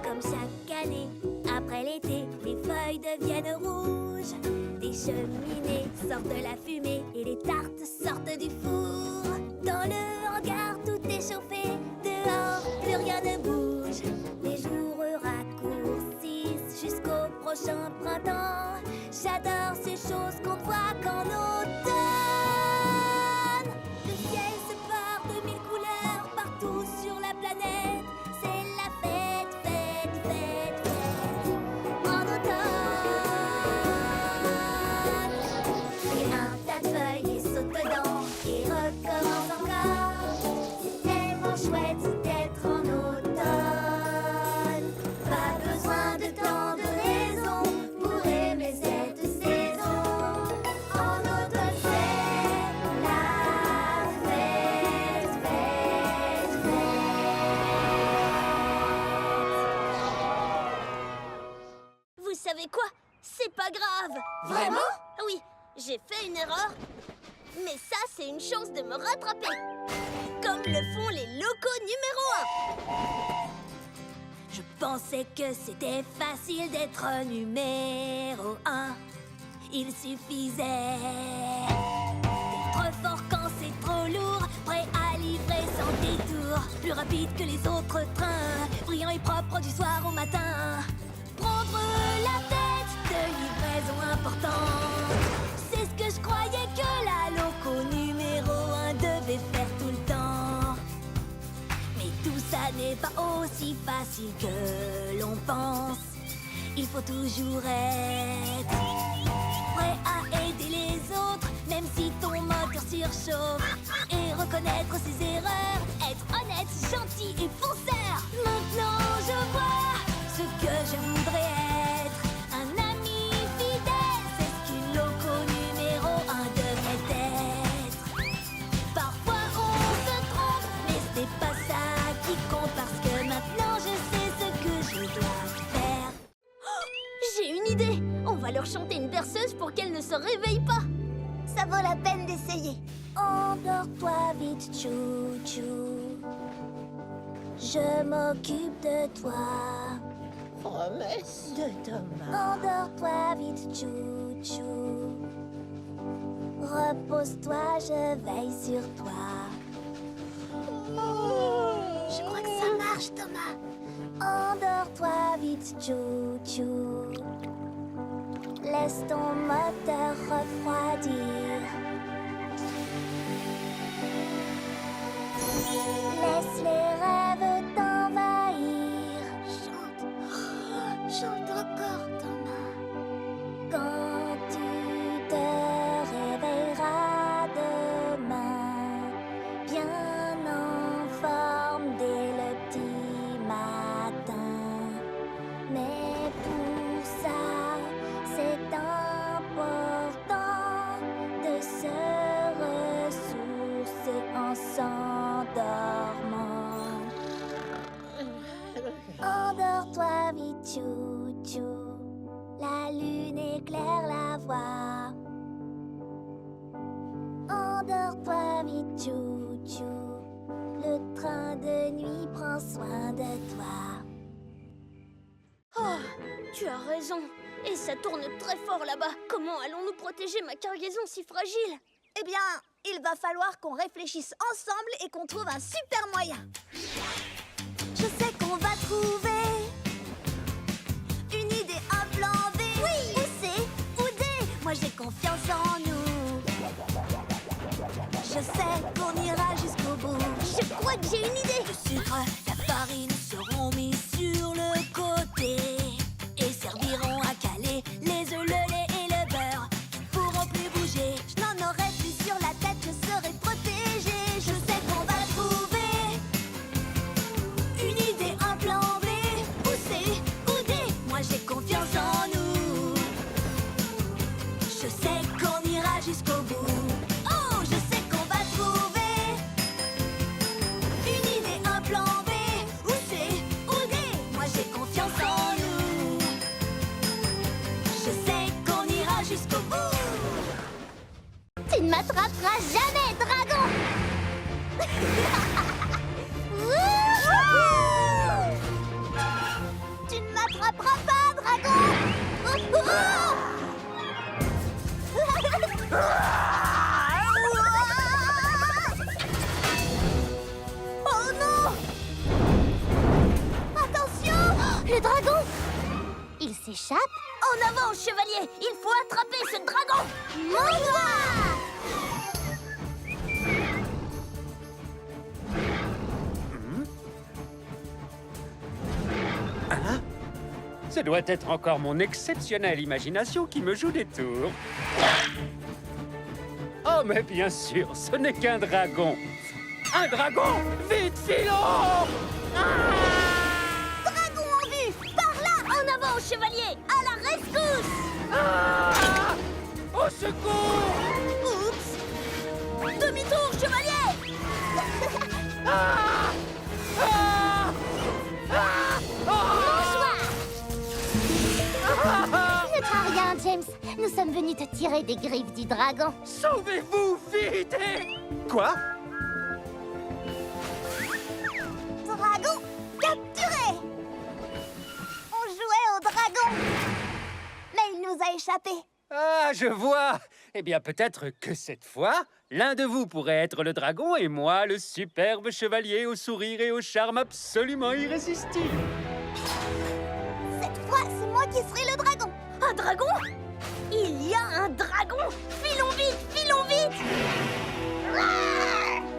Speaker 1: Comme chaque année, après l'été, les feuilles deviennent rouges. Des cheminées sortent de la fumée et les tartes sortent du four. Dans le hangar, tout est chauffé. Dehors, plus rien ne bouge. Les jours raccourcissent jusqu'au prochain printemps. J'adore ces choses qu'on voit qu'en automne. Le ciel se part de mille couleurs partout sur la planète. C'est la fête, fête, fête, fête. En automne. Et un tas de feuilles et saute dedans et recommence encore. C'est tellement chouette d'être en automne. Pas besoin de tant de raisons pour aimer cette saison. En automne, c'est la fête, fête, fête.
Speaker 4: Vous savez quoi? C'est pas grave.
Speaker 1: Vraiment?
Speaker 4: Oui, j'ai fait une erreur. Mais ça, c'est une chance de me rattraper. Comme le font les locaux numéro 1. pensais que c'était facile d'être numéro 1. Il suffisait d'être fort quand c'est trop lourd, prêt à livrer sans détour, plus rapide que les autres trains, brillant et propre du soir au matin. Prendre la tête de livraison importante, c'est ce que je croyais que la loco numéro 1 devait faire tout le temps. Mais tout ça n'est pas aussi facile que l'on pense. Il faut toujours être prêt à aider les autres, même si ton moteur surchauffe, et reconnaître ses erreurs, être honnête, gentil et fonceur. Maintenant je vois ce que je voudrais être, un ami fidèle, c'est ce qu'une loco numéro 1 devrait être. Parfois on se trompe, mais ce n'est pas ça qui compte, parce que maintenant je sais ce que je dois faire.
Speaker 8: J'ai une idée. On va leur chanter une berceuse pour qu'elles ne se réveillent pas.
Speaker 2: Ça vaut la peine d'essayer.
Speaker 4: Endors-toi vite, chou-chou. Je m'occupe de toi.
Speaker 2: Promesse de Thomas.
Speaker 4: Endors-toi vite, chou-chou. Repose-toi, je veille sur toi.
Speaker 2: Je crois que ça marche, Thomas.
Speaker 4: Endors-toi vite, chou-chou. Laisse ton moteur refroidir. Laisse les rêves t'envahir.
Speaker 2: Chante encore, Thomas.
Speaker 4: Quand tu te réveilleras demain, bien en forme dès le petit matin. Mais pour ça, c'est important de se ressourcer en s'endormant. Endors-toi vite, chou-chou. La lune éclaire la voie. Endors-toi vite, chou-chou. Le train de nuit prend soin de toi.
Speaker 8: Oh, tu as raison. Et ça tourne très fort là-bas. Comment allons-nous protéger ma cargaison si fragile?
Speaker 2: Eh bien, il va falloir qu'on réfléchisse ensemble et qu'on trouve un super moyen.
Speaker 1: Je sais qu'on va trouver une idée, un plan B.
Speaker 2: Oui.
Speaker 1: Ou C ou D. Moi j'ai confiance en nous. Je sais qu'on ira jusqu'au bout.
Speaker 8: Je crois que j'ai une idée.
Speaker 4: Le sucre, la farine seront mis sur le côté et serviront à caler les œufs, le lait et le beurre. Ils pourront plus bouger.
Speaker 1: Je n'en aurai plus sur la tête, je serai protégée. Je sais qu'on va trouver une idée, un plan B. Ou C ou D. Moi j'ai confiance en nous. Je sais qu'on ira jusqu'au bout. Oh, je sais qu'on va trouver une idée, un plan B. Ou C ou D. Moi j'ai confiance en nous. Je sais qu'on ira jusqu'au bout.
Speaker 8: Tu ne m'attraperas jamais, dragon.
Speaker 1: Tu ne m'attraperas pas, dragon. Oh non! Attention!
Speaker 8: Le dragon! Il s'échappe? En avant, chevalier! Il faut attraper ce dragon!
Speaker 1: Mon doigt!
Speaker 10: Ce doit être encore mon exceptionnelle imagination qui me joue des tours. Oh, mais bien sûr, ce n'est qu'un dragon. Un dragon! Vite, filons!
Speaker 8: Dragon en vue! Par là! En avant, chevalier! À la rescousse!
Speaker 10: Ah! Au secours!
Speaker 8: Oups! Demi-tour, chevalier!
Speaker 10: Ah! Ah! Ah!
Speaker 8: Ne crains rien, James. Nous sommes venus te tirer des griffes du dragon.
Speaker 10: Sauvez-vous, vite!
Speaker 6: Quoi?
Speaker 1: Dragon capturé! échapper.
Speaker 10: Ah, je vois. Eh bien, peut-être que cette fois, l'un de vous pourrait être le dragon et moi, le superbe chevalier au sourire et au charme absolument irrésistible.
Speaker 1: Cette fois, c'est moi qui serai le dragon.
Speaker 4: Un dragon? Il y a un dragon! Filons vite, filons vite!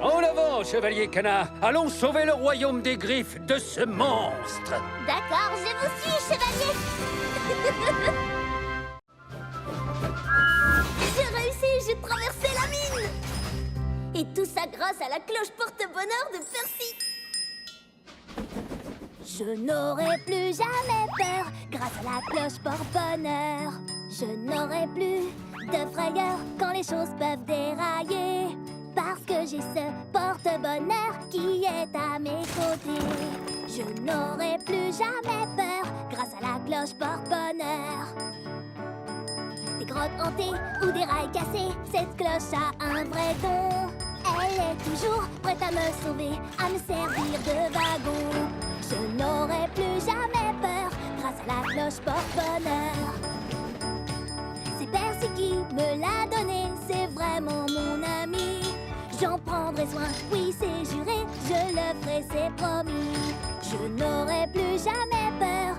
Speaker 10: En avant, chevalier canard. Allons sauver le royaume des griffes de ce monstre.
Speaker 1: D'accord, je vous suis, chevalier.
Speaker 4: J'ai réussi, j'ai traversé la mine! Et tout ça grâce à la cloche porte-bonheur de Percy!
Speaker 1: Je n'aurai plus jamais peur grâce à la cloche porte-bonheur. Je n'aurai plus de frayeur quand les choses peuvent dérailler. Parce que j'ai ce porte-bonheur qui est à mes côtés. Je n'aurai plus jamais peur grâce à la cloche porte-bonheur. Des grottes hantées ou des rails cassés, cette cloche a un vrai don. Elle est toujours prête à me sauver, à me servir de wagon. Je n'aurai plus jamais peur grâce à la cloche porte-bonheur. C'est Percy qui me l'a donné, c'est vraiment mon ami. J'en prendrai soin, oui c'est juré, je le ferai, c'est promis. Je n'aurai plus jamais peur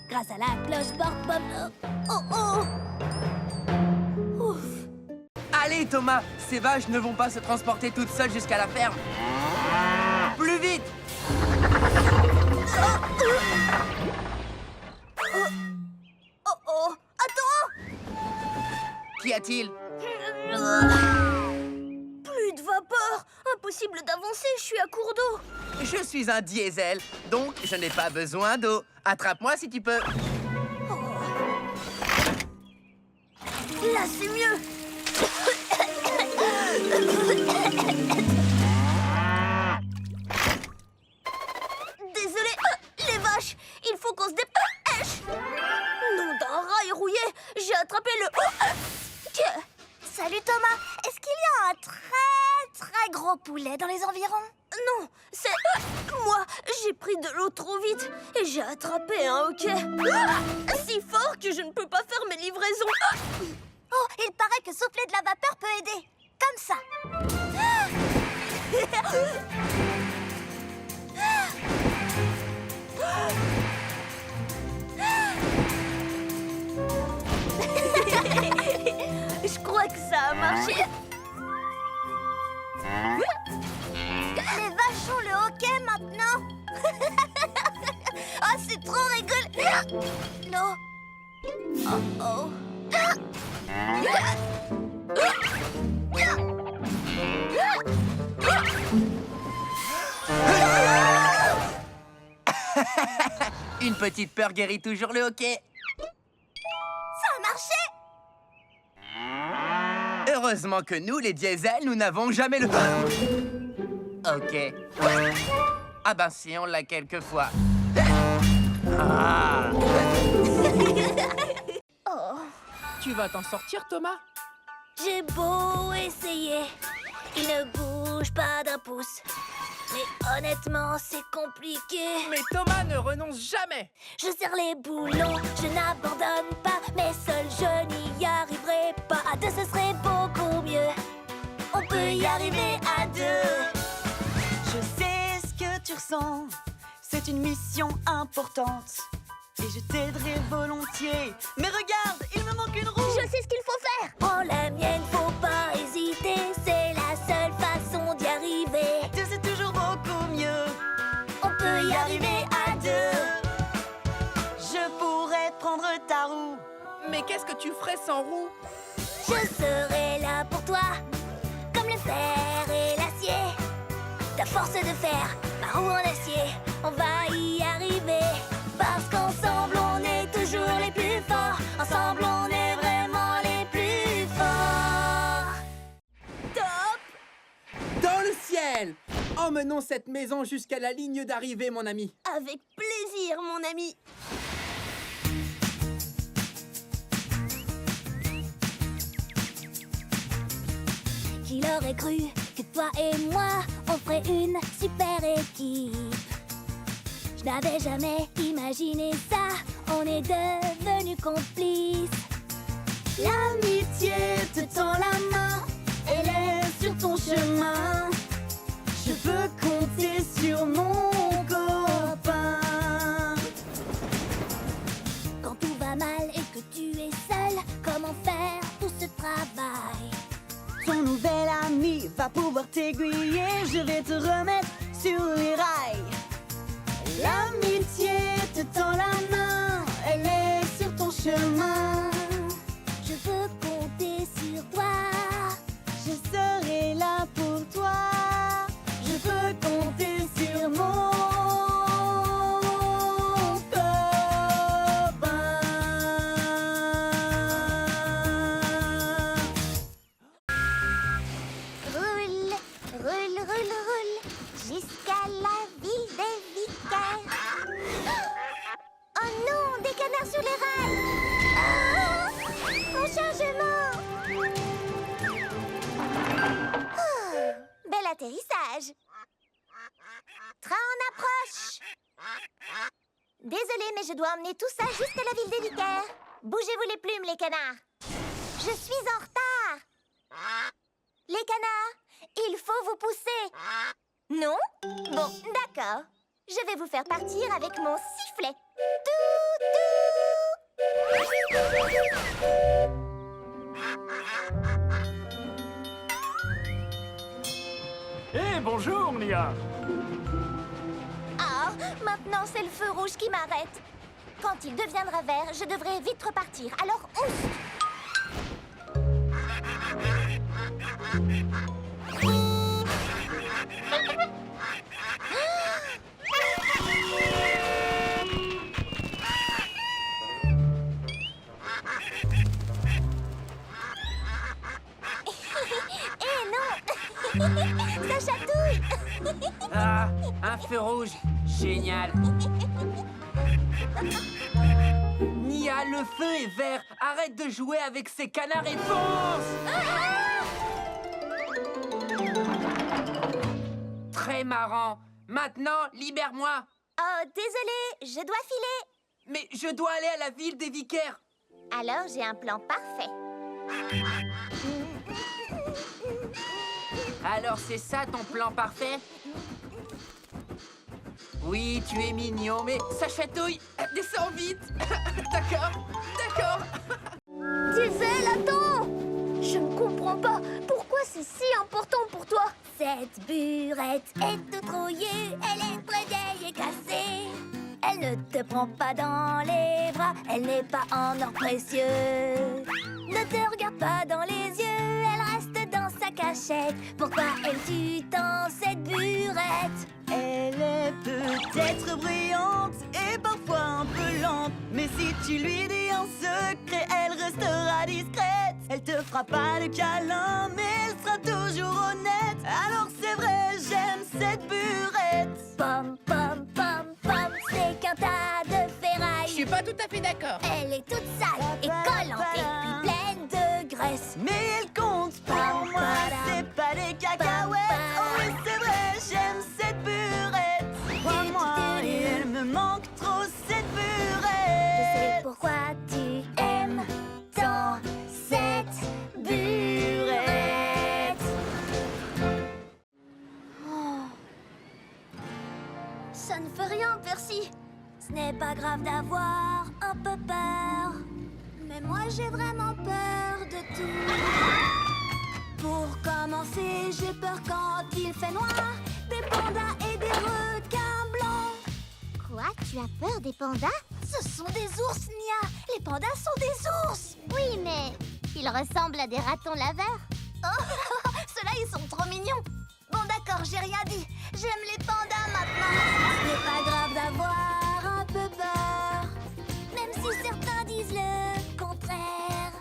Speaker 1: grâce à la cloche porte-bonheur. Oh oh! Ouf!
Speaker 5: Allez, Thomas, ces vaches ne vont pas se transporter toutes seules jusqu'à la ferme. Plus vite!
Speaker 4: Oh oh! Attends!
Speaker 5: Qu'y a-t-il?
Speaker 4: Plus de vapeur! Impossible d'avancer, je suis à court d'eau!
Speaker 5: Je suis un diesel, donc je n'ai pas besoin d'eau. Attrape-moi si tu peux.
Speaker 4: Là, c'est mieux! Désolé, les vaches, il faut qu'on se dépêche! Nom d'un rail rouillé, j'ai attrapé le...
Speaker 1: Salut Thomas, est-ce qu'il y a un très gros poulet dans les environs?
Speaker 4: Non, c'est... Moi, j'ai pris de l'eau trop vite et j'ai attrapé un hoquet. Si fort que je ne peux pas faire mes livraisons.
Speaker 1: Oh, il paraît que souffler de la vapeur peut aider. Comme ça.
Speaker 4: Je crois que ça a marché.
Speaker 1: Les vaches ont le hockey maintenant.
Speaker 4: Ah, c'est trop rigolo. Non. Oh oh.
Speaker 5: Une petite peur guérit toujours le hockey.
Speaker 1: Ça a marché.
Speaker 5: Heureusement que nous, les diesels, nous n'avons jamais le... Ok. Ah ben si, on l'a quelquefois. Ah.
Speaker 4: Oh.
Speaker 5: Tu vas t'en sortir, Thomas?
Speaker 4: J'ai beau essayer, il ne bouge pas d'un pouce. Mais honnêtement, c'est compliqué.
Speaker 5: Mais Thomas ne renonce jamais.
Speaker 4: Je serre les boulons, je n'abandonne pas. Mais seul, je n'y arriverai pas. À deux, ce serait beaucoup mieux. On peut y arriver à deux.
Speaker 7: Je sais ce que tu ressens, c'est une mission importante. Et je t'aiderai volontiers. Mais regarde, il me manque une roue.
Speaker 4: Je sais ce qu'il faut faire. Prends la mienne, faut pas hésiter. C'est la seule façon d'y arriver.
Speaker 7: Deux, c'est toujours beaucoup mieux.
Speaker 4: On peut y arriver à deux.
Speaker 7: Je pourrais prendre ta roue.
Speaker 5: Mais qu'est-ce que tu ferais sans roue?
Speaker 4: Je serai là pour toi, comme le fer et l'acier. Ta force de fer, ma roue en acier. On va y arriver. Parce qu'ensemble, on est toujours les plus forts. Ensemble, on est vraiment les plus forts. Top!
Speaker 5: Dans le ciel! Emmenons cette maison jusqu'à la ligne d'arrivée, mon ami.
Speaker 4: Avec plaisir, mon ami. Qui l'aurait cru que toi et moi, on ferait une super équipe.
Speaker 8: Je n'avais jamais imaginé ça. On est devenus complices.
Speaker 7: L'amitié te tend la main, elle est sur ton chemin. Je peux compter sur mon copain.
Speaker 8: Quand tout va mal et que tu es seul, comment faire tout ce travail?
Speaker 7: Ton nouvel ami va pouvoir t'aiguiller. Je vais te remettre sur les rails. L'amitié te tend la main, elle est sur ton chemin.
Speaker 8: Je veux compter sur toi.
Speaker 7: Je serai là pour toi. Je peux compter sur mon copain.
Speaker 2: Roule, roule, roule, roule, jusqu'à la ville des vicaires. Oh non, des canards sur les rails. Mon chargement. Bel atterrissage. Train en approche. Désolée, mais je dois emmener tout ça jusqu'à la ville des vicaires. Bougez-vous les plumes, les canards. Je suis en retard. Les canards, il faut vous pousser. Non? Bon, d'accord. Je vais vous faire partir avec mon sifflet.
Speaker 10: Eh, bonjour, Nia.
Speaker 2: Ah, maintenant c'est le feu rouge qui m'arrête. Quand il deviendra vert, je devrais vite repartir. Alors, ouf! Eh non! Ça chatouille!
Speaker 5: Ah, un feu rouge. Génial. Nia, le feu est vert. Arrête de jouer avec ces canards et fonce. Très marrant. Maintenant, libère-moi.
Speaker 2: Oh, désolé, je dois filer.
Speaker 5: Mais je dois aller à la ville des vicaires.
Speaker 2: Alors, j'ai un plan parfait.
Speaker 5: Alors c'est ça ton plan parfait? Oui, tu es mignon, mais ça chatouille. Descends vite. D'accord, d'accord.
Speaker 8: Diesel, attends! Je ne comprends pas. Pourquoi c'est si important pour toi? Cette burette est toute rouillée. Elle est très vieille et cassée. Elle ne te prend pas dans les bras. Elle n'est pas en or précieux. Ne te regarde pas dans les yeux. Elle reste dans sa cachette. Pourquoi aimes-tu tant cette burette?
Speaker 7: Elle est peut-être brillante et parfois un peu lente. Mais si tu lui dis un secret, elle restera discrète. Elle te fera pas de câlin, mais elle sera toujours honnête. Alors c'est vrai, j'aime cette burette.
Speaker 8: Pom, pom, pom, pom, c'est qu'un tas de
Speaker 5: Je
Speaker 8: ferraille.
Speaker 5: suis pas tout à fait d'accord.
Speaker 8: Elle est toute sale et collante et puis pleine de graisse.
Speaker 7: Mais elle compte pour moi, c'est pas des cacahuètes. Oh oui, c'est vrai, j'aime cette burette. Crois-moi, et elle me manque trop cette burette.
Speaker 8: Je sais pourquoi tu aimes tant cette burette. Oh. Ça ne fait rien, Percy. Ce n'est pas grave d'avoir un peu peur. Mais moi, j'ai vraiment peur de tout. Pour commencer, j'ai peur quand il fait noir. Des pandas et des requins blancs.
Speaker 2: Quoi? Tu as peur des pandas?
Speaker 8: Ce sont des ours, Nia. Les pandas sont des ours.
Speaker 2: Oui, mais ils ressemblent à des ratons laveurs.
Speaker 8: Oh, ceux-là, ils sont trop mignons. Bon, d'accord, j'ai rien dit. J'aime les pandas maintenant. Ce n'est pas grave d'avoir un peu peur, même si certains disent le contraire.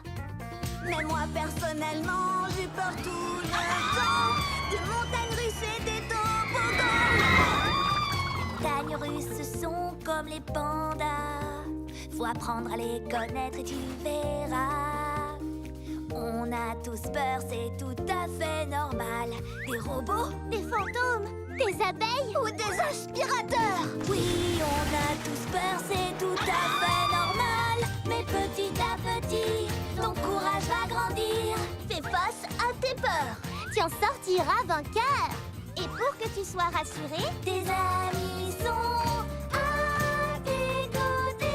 Speaker 8: Mais moi, personnellement, j'ai peur tout le temps. Des montagnes russes et des toboggans. Les montagnes russes sont comme les pandas. Faut apprendre à les connaître et tu verras. On
Speaker 4: on a tous peur, c'est tout à fait normal. Des robots,
Speaker 2: Des fantômes, des abeilles
Speaker 4: ou des aspirateurs. Oui, on a tous peur, c'est tout à fait normal. Mais petit à petit, ton courage va grandir.
Speaker 2: Fais face à tes peurs. Tu en sortiras vainqueur. Et pour que tu sois rassuré,
Speaker 4: Tes amis sont à tes côtés.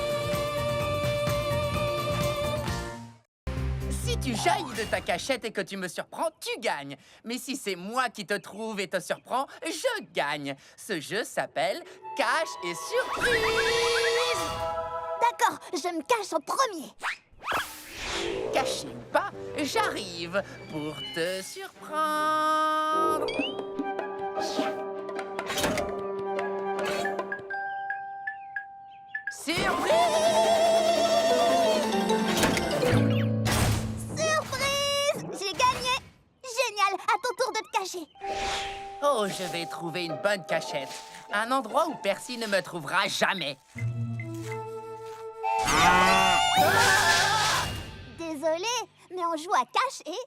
Speaker 5: Si tu jaillis de ta cachette et que tu me surprends, tu gagnes. Mais si c'est moi qui te trouve et te surprends, je gagne. Ce jeu s'appelle Cache et Surprise.
Speaker 4: D'accord, je me cache en premier.
Speaker 5: Caché ou pas, j'arrive pour te surprendre.
Speaker 2: surprise! J'ai gagné! Génial! À ton tour de te cacher.
Speaker 5: Oh, je vais trouver une bonne cachette. Un endroit où Percy ne me trouvera jamais.
Speaker 2: Désolée, mais on joue à cache et...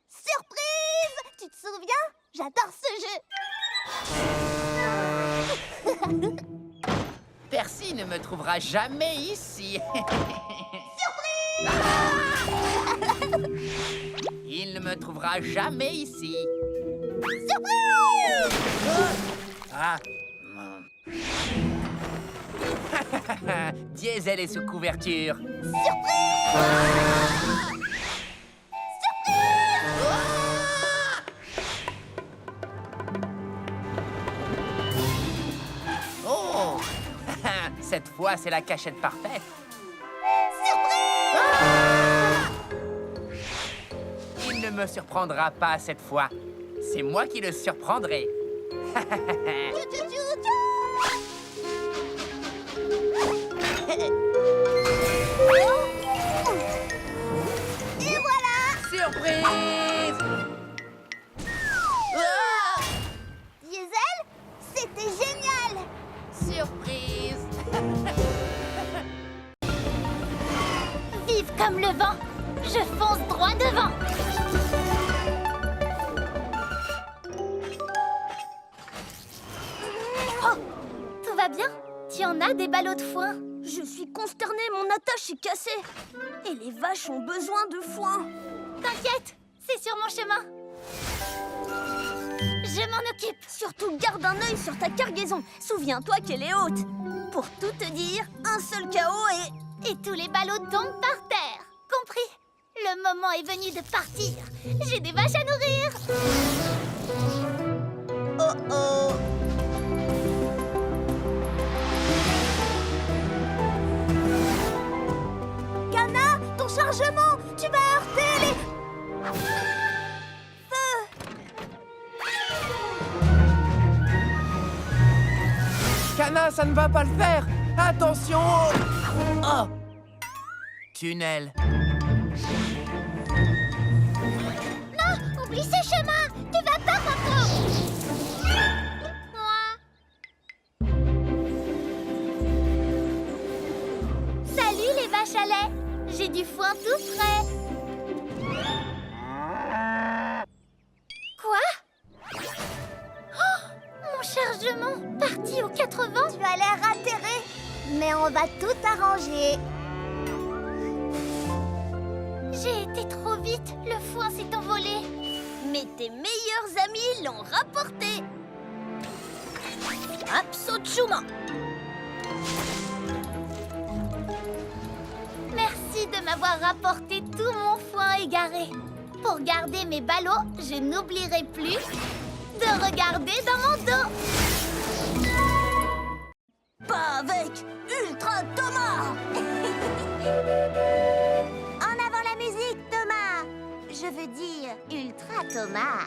Speaker 2: Surprise! Tu te souviens? J'adore ce jeu.
Speaker 5: Percy ne me trouvera jamais ici. Il ne me trouvera jamais ici.
Speaker 2: Surprise!
Speaker 5: Ah. Diesel est sous couverture. Oh! Cette fois, c'est la cachette parfaite. Il ne me surprendra pas cette fois. C'est moi qui le surprendrai.
Speaker 2: Et voilà!
Speaker 5: Surprise! Ah!
Speaker 2: Diesel, c'était génial!
Speaker 5: Surprise!
Speaker 2: Vive comme le vent! Je fonce droit devant!
Speaker 8: Oh, tout va bien? Tu en as des ballots de foin?
Speaker 4: Je suis consternée, mon attache est cassée. Et les vaches ont besoin de foin.
Speaker 8: T'inquiète, c'est sur mon chemin. Je m'en occupe.
Speaker 4: Surtout garde un œil sur ta cargaison. Souviens-toi qu'elle est haute. Pour tout te dire, un seul chaos et...
Speaker 8: Et tous les ballots tombent par terre. Compris? Le moment est venu de partir. J'ai des vaches à nourrir.
Speaker 4: Oh oh! Kana, ton chargement! Tu vas heurter les... Feu!
Speaker 5: Kana, ça ne va pas le faire! Attention! Oh! Tunnel.
Speaker 2: Non, oublie ce chemin! Tu vas pas, Coco!
Speaker 8: Salut les vaches à lait. J'ai du foin tout frais. Quoi? Oh, mon chargement parti aux 80.
Speaker 2: Tu as l'air atterré, mais on va tout arranger.
Speaker 8: J'ai été trop vite. Le foin s'est envolé.
Speaker 4: Mais tes meilleurs amis l'ont rapporté. Absolument.
Speaker 8: Merci de m'avoir rapporté tout mon foin égaré. Pour garder mes ballots, je n'oublierai plus de regarder dans mon dos.
Speaker 4: Pas avec Ultra Thomas.
Speaker 2: En avant la musique, Thomas! Je veux dire Ultra Thomas.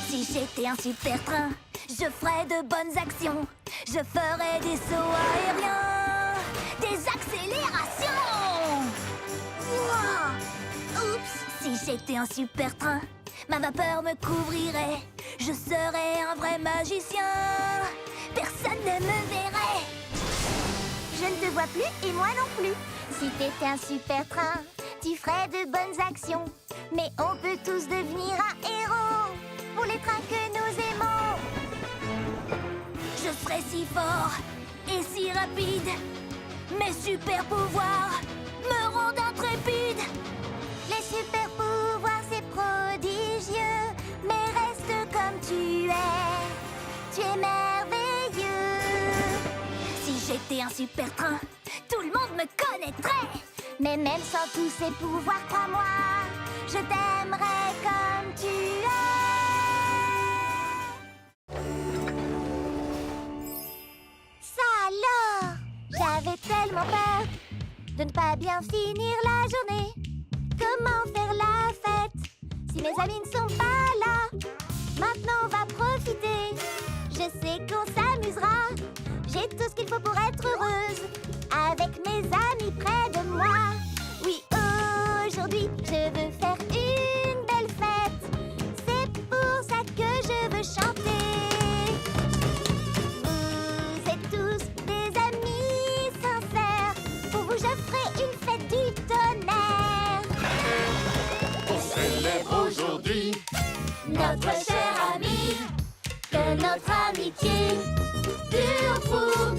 Speaker 4: Si j'étais un super train, je ferais de bonnes actions. Je ferais des sauts aériens, des accélérations. Ouah. Oups! Si j'étais un super train, ma vapeur me couvrirait. Je serais un vrai magicien. Personne ne me verrait.
Speaker 2: Je ne te vois plus et moi non plus. Si t'étais un super train, tu ferais de bonnes actions. Mais on peut tous devenir un héros pour les trains que nous aimons.
Speaker 4: Je serai si fort et si rapide. Mes super pouvoirs me rendent intrépide.
Speaker 2: Les super pouvoirs, c'est prodigieux. Mais reste comme tu es merveilleux.
Speaker 4: Si j'étais un super train, tout le monde me connaîtrait.
Speaker 2: Mais même sans tous ces pouvoirs, crois-moi, je t'aimerais comme tu es. Ça alors, j'avais tellement peur de ne pas bien finir la journée. Comment faire la fête si mes amis ne sont pas là? Maintenant on va profiter, je sais qu'on s'amusera. J'ai tout ce qu'il faut pour être heureuse, avec mes amis près de moi. Oui, aujourd'hui, je veux faire une belle fête. C'est pour ça que je veux chanter. Vous êtes tous des amis sincères. Pour vous, je ferai une fête du tonnerre.
Speaker 6: On célèbre aujourd'hui
Speaker 1: Notre cher ami, que notre amitié dure pour